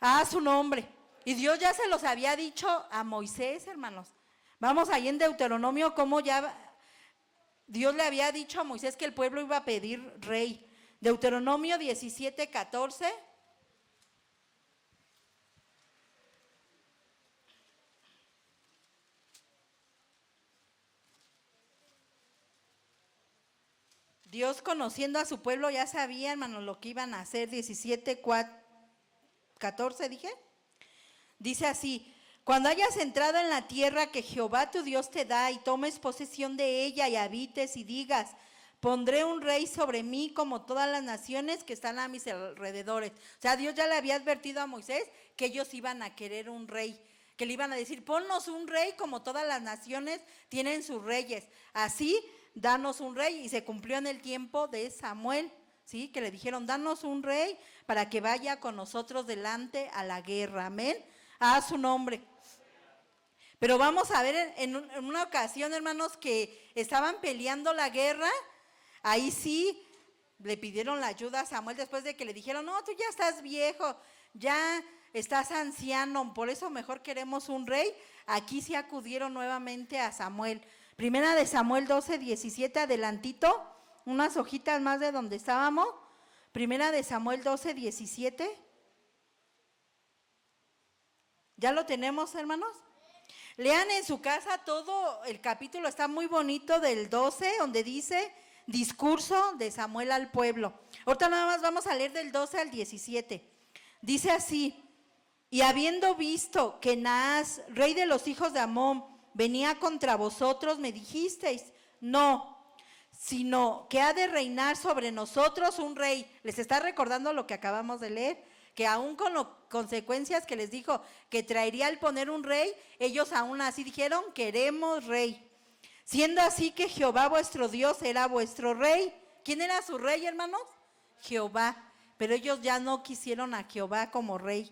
A su nombre. Y Dios ya se los había dicho a Moisés, hermanos. Vamos ahí en Deuteronomio, como ya Dios le había dicho a Moisés que el pueblo iba a pedir rey. Deuteronomio 17:14. Dios, conociendo a su pueblo, ya sabía, hermanos, lo que iban a hacer. 17:14, dije. Dice así, cuando hayas entrado en la tierra que Jehová tu Dios te da y tomes posesión de ella y habites y digas, pondré un rey sobre mí como todas las naciones que están a mis alrededores. O sea, Dios ya le había advertido a Moisés que ellos iban a querer un rey, que le iban a decir, ponnos un rey como todas las naciones tienen sus reyes. Así, danos un rey. Y se cumplió en el tiempo de Samuel, ¿sí? Que le dijeron, danos un rey para que vaya con nosotros delante a la guerra. Amén. A su nombre. Pero vamos a ver en una ocasión, hermanos, que estaban peleando la guerra. Ahí sí le pidieron la ayuda a Samuel después de que le dijeron, no, tú ya estás viejo, ya estás anciano, por eso mejor queremos un rey. Aquí sí acudieron nuevamente a Samuel. Primera de Samuel 12:17, adelantito, unas hojitas más de donde estábamos. Primera de Samuel 12:17. ¿Ya lo tenemos, hermanos? Lean en su casa todo el capítulo, está muy bonito, del 12, donde dice discurso de Samuel al pueblo. Ahorita nada más vamos a leer del 12 al 17. Dice así, y habiendo visto que Naas, rey de los hijos de Amón, venía contra vosotros, me dijisteis, no, sino que ha de reinar sobre nosotros un rey. Les está recordando lo que acabamos de leer, que aún con las consecuencias que les dijo que traería el poner un rey, ellos aún así dijeron, queremos rey. Siendo así que Jehová vuestro Dios era vuestro rey. ¿Quién era su rey, hermanos? Jehová. Pero ellos ya no quisieron a Jehová como rey.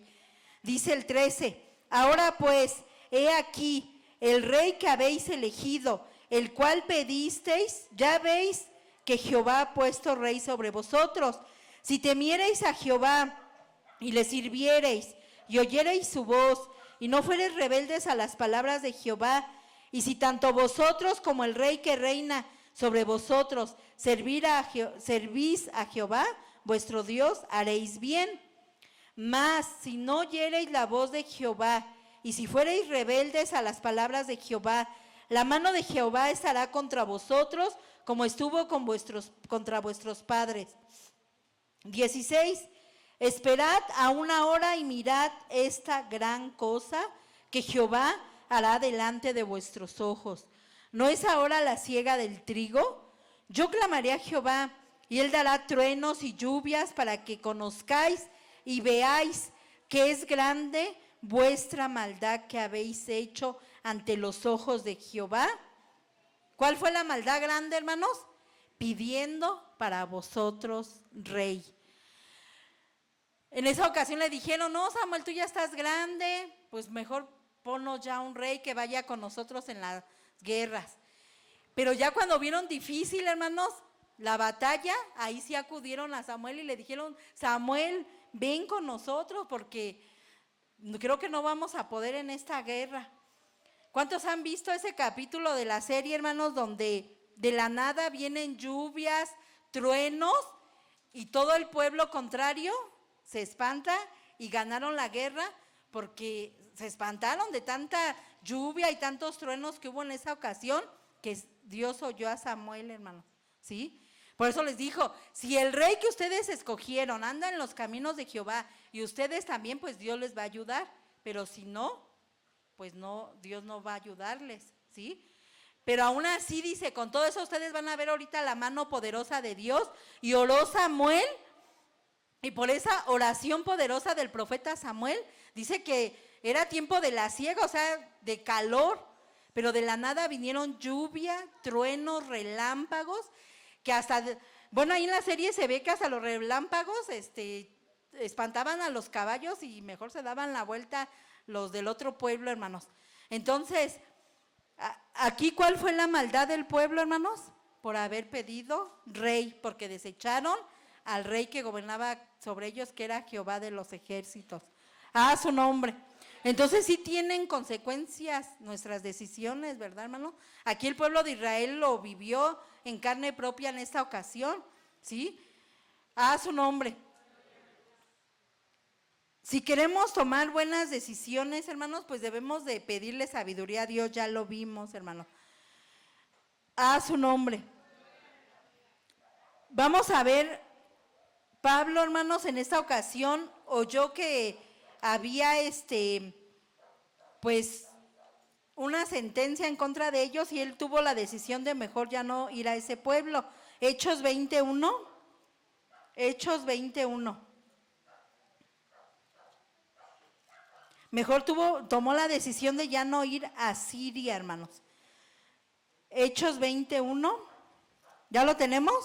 Dice el 13, ahora pues, he aquí, el rey que habéis elegido, el cual pedisteis, ya veis que Jehová ha puesto rey sobre vosotros. Si temiereis a Jehová y le sirviereis y oyereis su voz y no fuereis rebeldes a las palabras de Jehová, y si tanto vosotros como el rey que reina sobre vosotros servís a Jehová, vuestro Dios, haréis bien. Mas si no oyereis la voz de Jehová, y si fuereis rebeldes a las palabras de Jehová, la mano de Jehová estará contra vosotros, como estuvo contra vuestros padres. 16. Esperad aún ahora y mirad esta gran cosa que Jehová hará delante de vuestros ojos. ¿No es ahora la siega del trigo? Yo clamaré a Jehová, y él dará truenos y lluvias para que conozcáis y veáis que es grande vuestra maldad que habéis hecho ante los ojos de Jehová. ¿Cuál fue la maldad grande, hermanos? Pidiendo para vosotros rey. En esa ocasión le dijeron, no, Samuel, tú ya estás grande, pues mejor ponnos ya un rey que vaya con nosotros en las guerras. Pero ya cuando vieron difícil, hermanos, la batalla, ahí sí acudieron a Samuel y le dijeron, Samuel, ven con nosotros porque creo que no vamos a poder en esta guerra. ¿Cuántos han visto ese capítulo de la serie, hermanos, donde de la nada vienen lluvias, truenos y todo el pueblo contrario se espanta y ganaron la guerra porque se espantaron de tanta lluvia y tantos truenos que hubo en esa ocasión que Dios oyó a Samuel, hermanos, ¿sí? Por eso les dijo, si el rey que ustedes escogieron anda en los caminos de Jehová y ustedes también, pues Dios les va a ayudar, pero si no, pues no, Dios no va a ayudarles, ¿sí? Pero aún así dice, con todo eso ustedes van a ver ahorita la mano poderosa de Dios. Y oró Samuel, y por esa oración poderosa del profeta Samuel, dice que era tiempo de la siega, o sea, de calor, pero de la nada vinieron lluvia, truenos, relámpagos, que hasta, bueno, ahí en la serie se ve que hasta los relámpagos espantaban a los caballos y mejor se daban la vuelta los del otro pueblo, hermanos. Entonces, aquí, ¿cuál fue la maldad del pueblo, hermanos? Por haber pedido rey, porque desecharon al rey que gobernaba sobre ellos, que era Jehová de los ejércitos. A su nombre. Entonces sí tienen consecuencias nuestras decisiones, ¿verdad, hermano? Aquí el pueblo de Israel lo vivió en carne propia en esta ocasión, ¿sí? A su nombre. Si queremos tomar buenas decisiones, hermanos, pues debemos de pedirle sabiduría a Dios, ya lo vimos, hermano. A su nombre. Vamos a ver, Pablo, hermanos, en esta ocasión oyó que había pues una sentencia en contra de ellos y él tuvo la decisión de mejor ya no ir a ese pueblo. Hechos 21. Hechos 21. Mejor tomó la decisión de ya no ir a Siria, hermanos. Hechos 21. ¿Ya lo tenemos?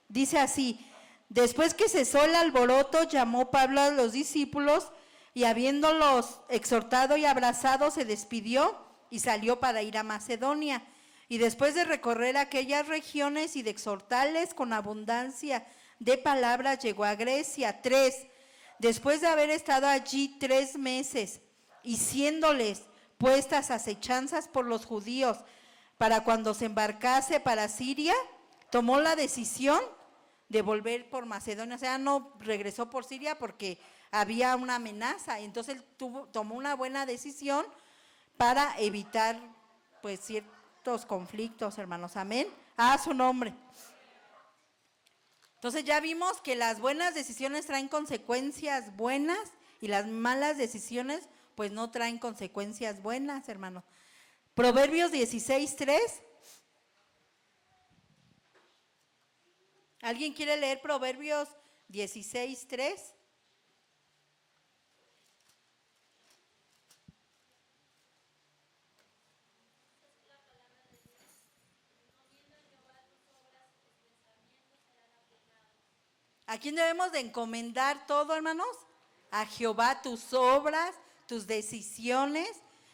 Dice así: después que cesó el alboroto, llamó Pablo a los discípulos y habiéndolos exhortado y abrazado, se despidió y salió para ir a Macedonia. Y después de recorrer aquellas regiones y de exhortarles con abundancia de palabras, llegó a Grecia. 3. Después de haber estado allí 3 meses y siéndoles puestas acechanzas por los judíos para cuando se embarcase para Siria, tomó la decisión de volver por Macedonia. O sea, no regresó por Siria porque había una amenaza. Entonces él tomó una buena decisión para evitar pues ciertos conflictos, hermanos. Amén. A su nombre. Entonces ya vimos que las buenas decisiones traen consecuencias buenas y las malas decisiones pues no traen consecuencias buenas, hermanos. Proverbios 16:3. ¿Alguien quiere leer Proverbios 16:3? ¿A quién debemos de encomendar todo, hermanos? A Jehová, tus obras, tus decisiones.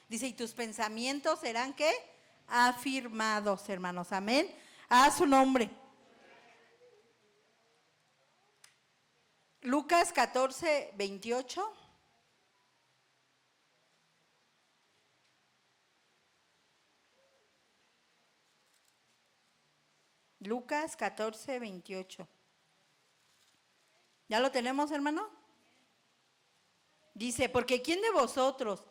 Dice, y tus pensamientos serán, ¿qué? Afirmados, hermanos. Amén. A su nombre. Lucas 14, 28. Lucas 14, 28. ¿Ya lo tenemos, hermano? Dice, porque ¿quién de vosotros,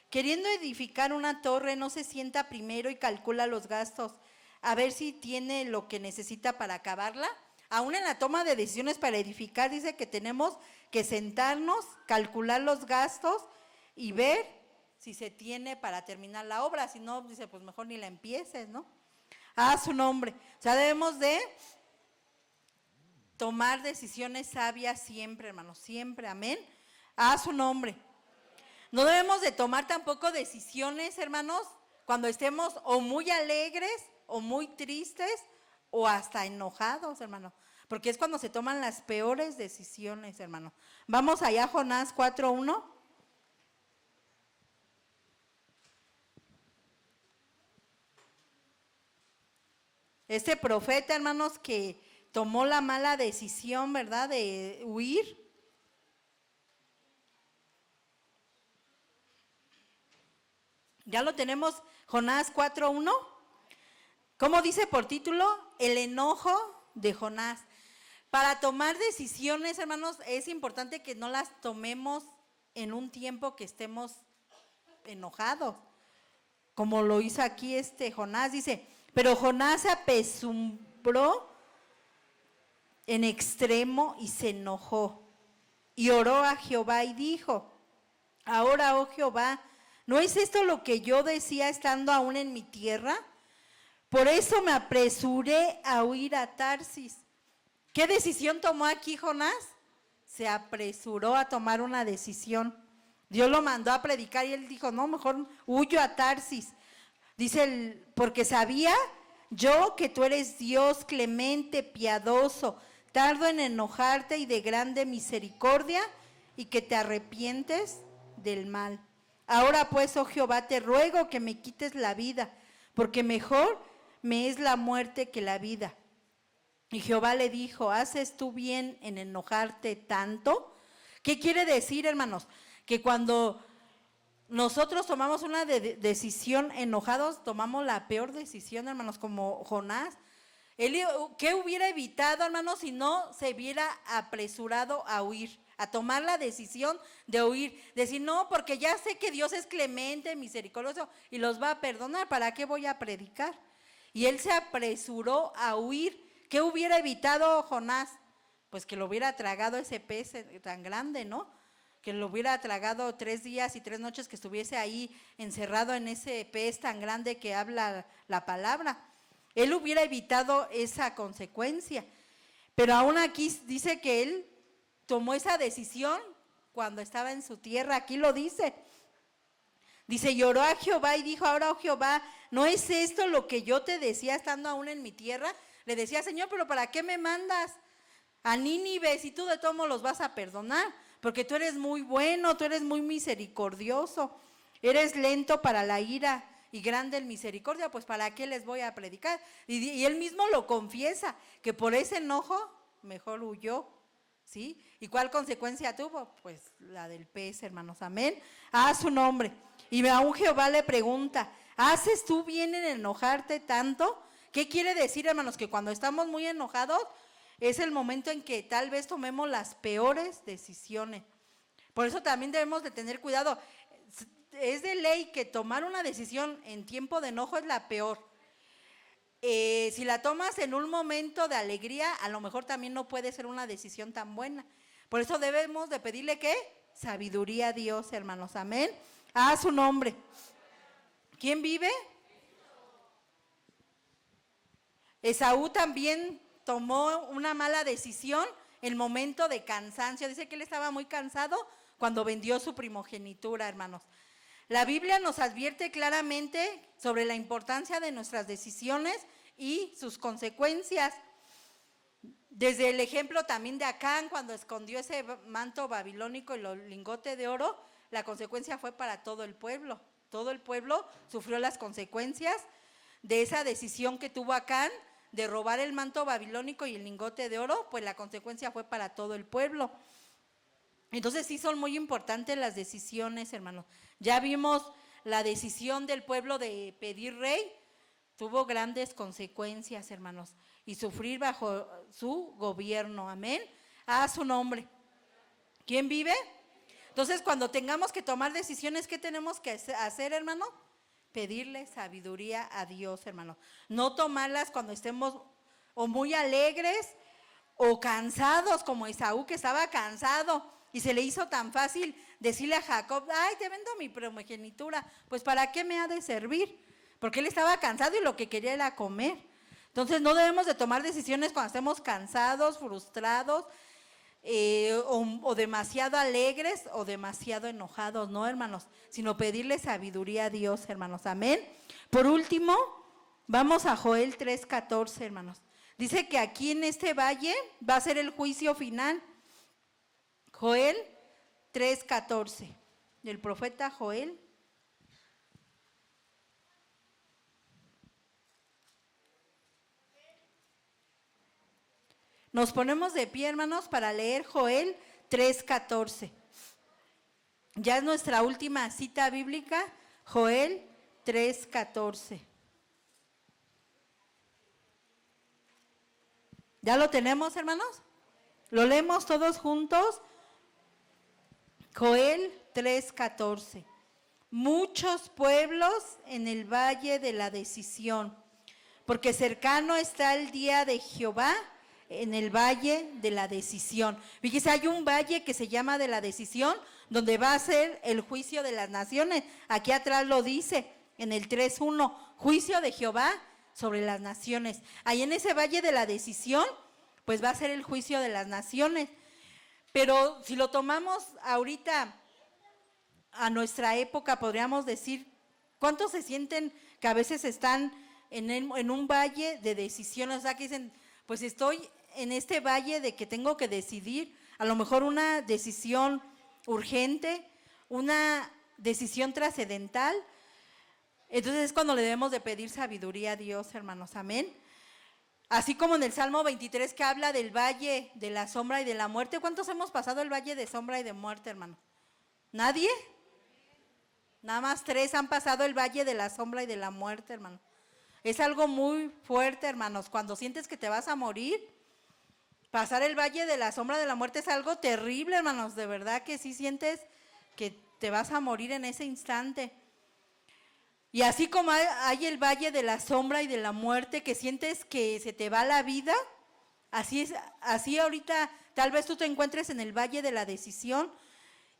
queriendo edificar una torre, no se sienta primero y calcula los gastos, a ver si tiene lo que necesita para acabarla? Aún en la toma de decisiones para edificar, dice que tenemos que sentarnos, calcular los gastos y ver si se tiene para terminar la obra. Si no, dice, pues mejor ni la empieces, ¿no? A su nombre. O sea, debemos de tomar decisiones sabias siempre, hermanos, siempre, amén. A su nombre. No debemos de tomar tampoco decisiones, hermanos, cuando estemos o muy alegres o muy tristes o hasta enojados, hermano, porque es cuando se toman las peores decisiones, hermano. Vamos allá a Jonás 4:1. Este profeta, hermanos, que tomó la mala decisión, ¿verdad?, de huir. Ya lo tenemos, Jonás 4:1. ¿Cómo dice por título? El enojo de Jonás. Para tomar decisiones, hermanos, es importante que no las tomemos en un tiempo que estemos enojados, como lo hizo aquí Jonás. Dice, pero Jonás se apesumbró en extremo y se enojó y oró a Jehová y dijo, ahora, oh Jehová, ¿no es esto lo que yo decía estando aún en mi tierra? Por eso me apresuré a huir a Tarsis. ¿Qué decisión tomó aquí Jonás? Se apresuró a tomar una decisión. Dios lo mandó a predicar y él dijo, no, mejor huyo a Tarsis. Dice, porque sabía yo que tú eres Dios clemente, piadoso, tardo en enojarte y de grande misericordia, y que te arrepientes del mal. Ahora pues, oh Jehová, te ruego que me quites la vida, porque mejor me es la muerte que la vida. Y Jehová le dijo, ¿haces tú bien en enojarte tanto? ¿Qué quiere decir, hermanos? Que cuando nosotros tomamos una decisión enojados, tomamos la peor decisión, hermanos, como Jonás. ¿Qué hubiera evitado, hermanos, si no se hubiera apresurado a huir, a tomar la decisión de huir? Decir, no, porque ya sé que Dios es clemente, misericordioso y los va a perdonar, ¿para qué voy a predicar? Y él se apresuró a huir. ¿Qué hubiera evitado Jonás? Pues que lo hubiera tragado ese pez tan grande, ¿no? Que lo hubiera tragado 3 días y 3 noches, que estuviese ahí encerrado en ese pez tan grande que habla la palabra. Él hubiera evitado esa consecuencia. Pero aún aquí dice que él tomó esa decisión cuando estaba en su tierra. Aquí lo dice. Dice, lloró a Jehová y dijo, ahora, oh Jehová, ¿no es esto lo que yo te decía estando aún en mi tierra? Le decía, Señor, pero ¿para qué me mandas a Nínive si tú de todos modos los vas a perdonar? Porque tú eres muy bueno, tú eres muy misericordioso, eres lento para la ira y grande en misericordia, pues ¿para qué les voy a predicar? Y él mismo lo confiesa, que por ese enojo mejor huyó, ¿sí? ¿Y cuál consecuencia tuvo? Pues la del pez, hermanos, amén. A su nombre. Y aún Jehová le pregunta, ¿haces tú bien en enojarte tanto? ¿Qué quiere decir, hermanos? Que cuando estamos muy enojados es el momento en que tal vez tomemos las peores decisiones. Por eso también debemos de tener cuidado. Es de ley que tomar una decisión en tiempo de enojo es la peor. Si la tomas en un momento de alegría, a lo mejor también no puede ser una decisión tan buena. Por eso debemos de pedirle, ¿qué? Sabiduría a Dios, hermanos, amén. A su nombre. ¿Quién vive? Esaú también tomó una mala decisión en momento de cansancio. Dice que él estaba muy cansado cuando vendió su primogenitura, hermanos. La Biblia nos advierte claramente sobre la importancia de nuestras decisiones y sus consecuencias. Desde el ejemplo también de Acán, cuando escondió ese manto babilónico y los lingotes de oro, la consecuencia fue para todo el pueblo. Todo el pueblo sufrió las consecuencias de esa decisión que tuvo Acán de robar el manto babilónico y el lingote de oro, pues la consecuencia fue para todo el pueblo. Entonces sí son muy importantes las decisiones, hermanos. Ya vimos la decisión del pueblo de pedir rey, tuvo grandes consecuencias, hermanos, y sufrir bajo su gobierno, amén, a su nombre. ¿Quién vive? Entonces, cuando tengamos que tomar decisiones, ¿qué tenemos que hacer, hermano? Pedirle sabiduría a Dios, hermano. No tomarlas cuando estemos o muy alegres o cansados, como Esaú, que estaba cansado y se le hizo tan fácil decirle a Jacob, ay, te vendo mi primogenitura, pues ¿para qué me ha de servir? Porque él estaba cansado y lo que quería era comer. Entonces no debemos de tomar decisiones cuando estemos cansados, frustrados, o demasiado alegres o demasiado enojados, no, hermanos, sino pedirle sabiduría a Dios, hermanos, amén. Por último, vamos a Joel 3:14, hermanos. Dice que aquí en este valle va a ser el juicio final. Joel 3:14, del profeta Joel. Nos ponemos de pie, hermanos, para leer Joel 3:14. Ya es nuestra última cita bíblica, Joel 3:14. ¿Ya lo tenemos, hermanos? ¿Lo leemos todos juntos? Joel 3:14. Muchos pueblos en el valle de la decisión, porque cercano está el día de Jehová en el valle de la decisión. Fíjese, hay un valle que se llama de la decisión, donde va a ser el juicio de las naciones. Aquí atrás lo dice, en el 3:1, juicio de Jehová sobre las naciones. Ahí en ese valle de la decisión, pues va a ser el juicio de las naciones. Pero si lo tomamos ahorita a nuestra época, podríamos decir, ¿cuántos se sienten que a veces están en un valle de decisiones? O sea, que dicen, pues estoy en este valle de que tengo que decidir, a lo mejor una decisión urgente, una decisión trascendental. Entonces es cuando le debemos de pedir sabiduría a Dios, hermanos, amén. Así como en el Salmo 23 que habla del valle de la sombra y de la muerte. ¿Cuántos hemos pasado el valle de sombra y de muerte, hermano? ¿Nadie? Nada más 3 han pasado el valle de la sombra y de la muerte, hermano. Es algo muy fuerte, hermanos. Cuando sientes que te vas a morir, pasar el valle de la sombra de la muerte es algo terrible, hermanos. De verdad que sí sientes que te vas a morir en ese instante. Y así como hay el valle de la sombra y de la muerte, que sientes que se te va la vida, así ahorita tal vez tú te encuentres en el valle de la decisión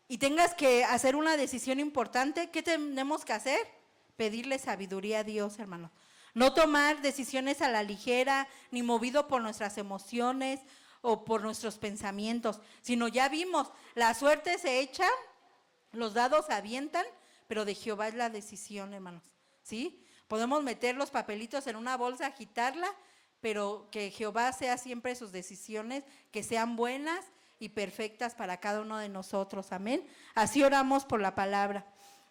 y tengas que hacer una decisión importante. ¿Qué tenemos que hacer? Pedirle sabiduría a Dios, hermano. No tomar decisiones a la ligera, ni movido por nuestras emociones o por nuestros pensamientos, sino ya vimos, la suerte se echa, los dados se avientan, pero de Jehová es la decisión, hermanos, ¿sí? Podemos meter los papelitos en una bolsa, agitarla, pero que Jehová sea siempre sus decisiones, que sean buenas y perfectas para cada uno de nosotros, amén. Así oramos por la palabra.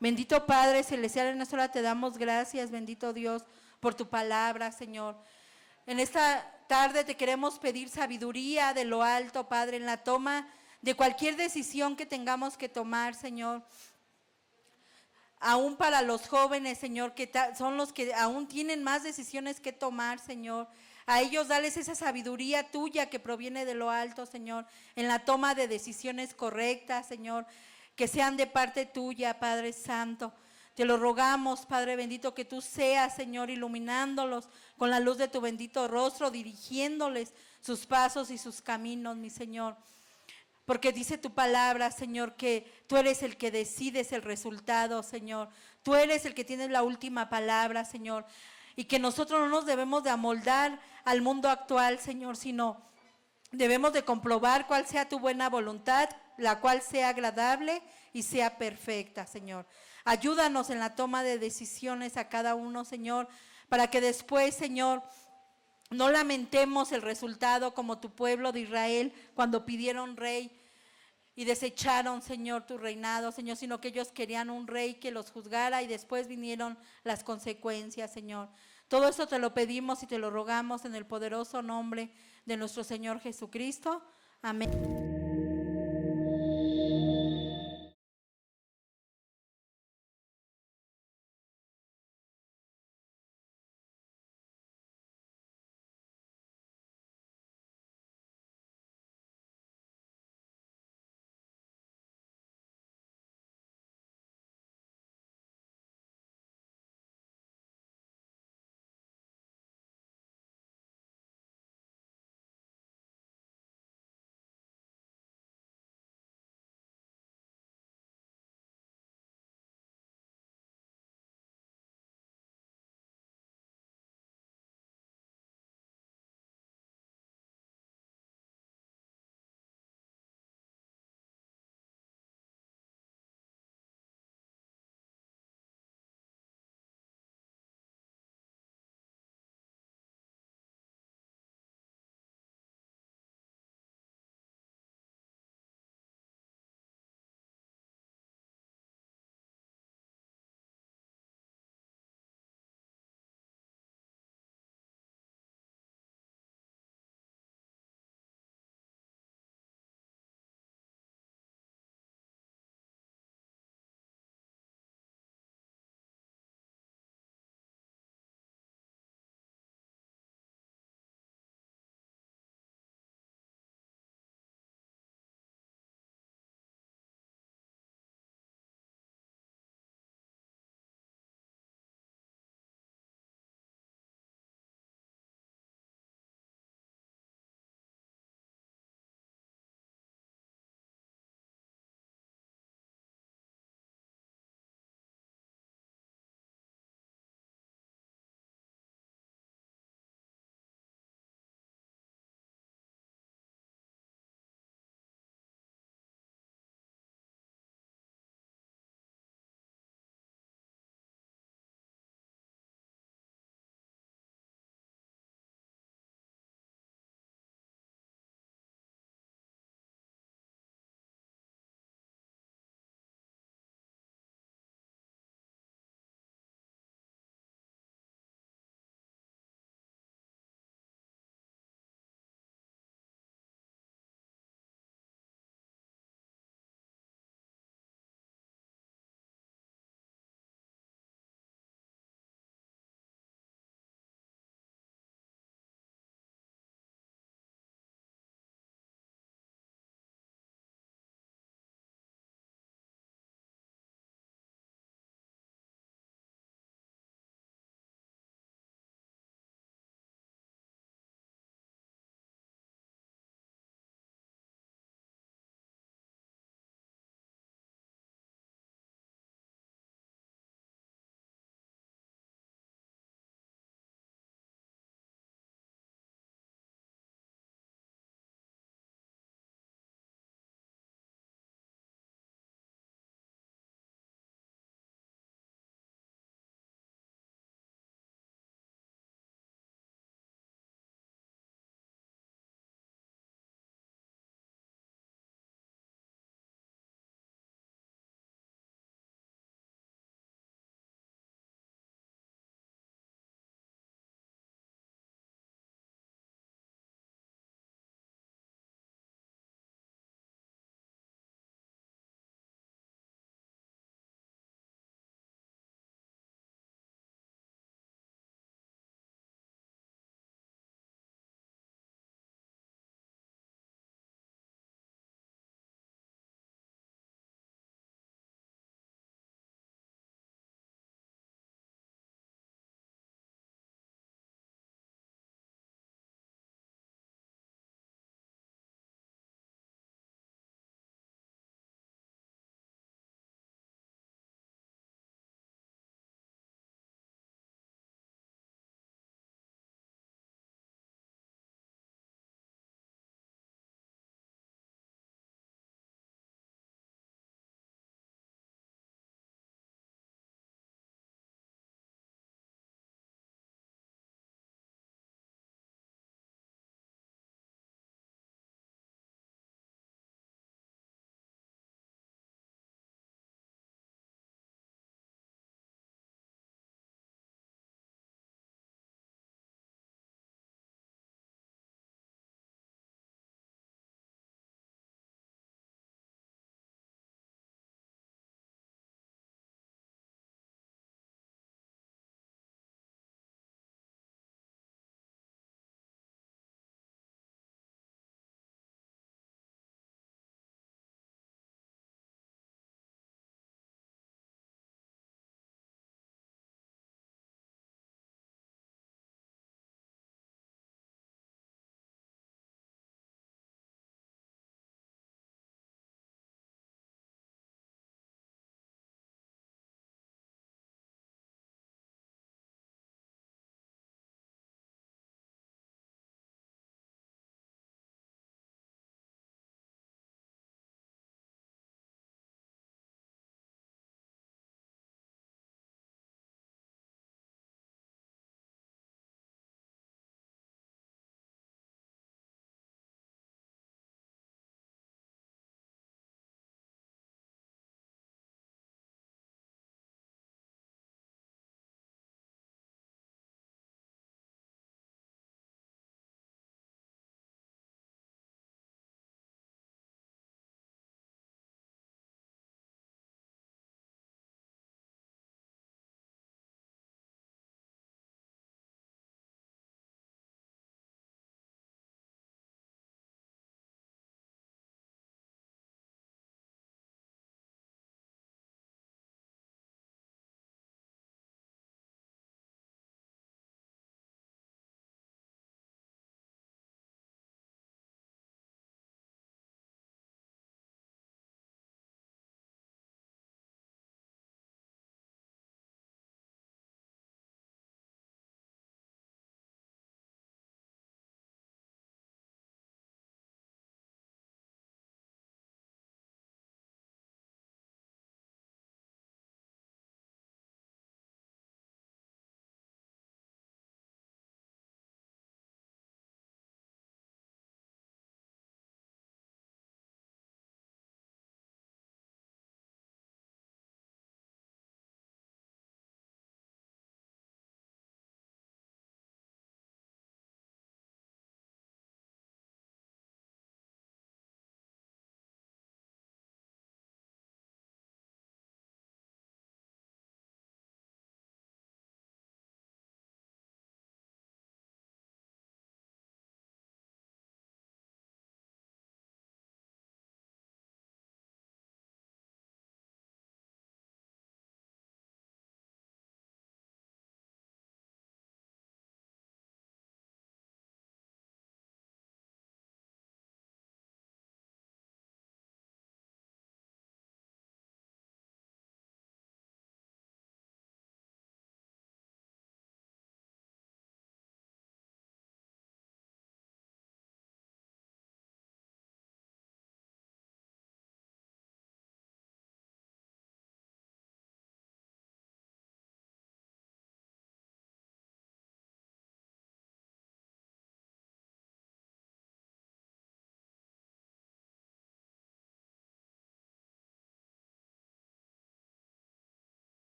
Bendito Padre Celestial, en esta hora te damos gracias, bendito Dios, por tu palabra, Señor. En esta tarde te queremos pedir sabiduría de lo alto, Padre, en la toma de cualquier decisión que tengamos que tomar, Señor. Aún para los jóvenes, Señor, que son los que aún tienen más decisiones que tomar, Señor. A ellos dales esa sabiduría tuya que proviene de lo alto, Señor, en la toma de decisiones correctas, Señor, que sean de parte tuya, Padre Santo. Te lo rogamos, Padre bendito, que tú seas, Señor, iluminándolos con la luz de tu bendito rostro, dirigiéndoles sus pasos y sus caminos, mi Señor. Porque dice tu palabra, Señor, que tú eres el que decides el resultado, Señor. Tú eres el que tienes la última palabra, Señor. Y que nosotros no nos debemos de amoldar al mundo actual, Señor, sino debemos de comprobar cuál sea tu buena voluntad, la cual sea agradable y sea perfecta, Señor. Ayúdanos en la toma de decisiones a cada uno, Señor, para que después, Señor, No lamentemos el resultado como tu pueblo de Israel cuando pidieron rey y desecharon, Señor, tu reinado, Señor, sino que ellos querían un rey que los juzgara y después vinieron las consecuencias, Señor. Todo eso te lo pedimos y te lo rogamos en el poderoso nombre de nuestro Señor Jesucristo. Amén.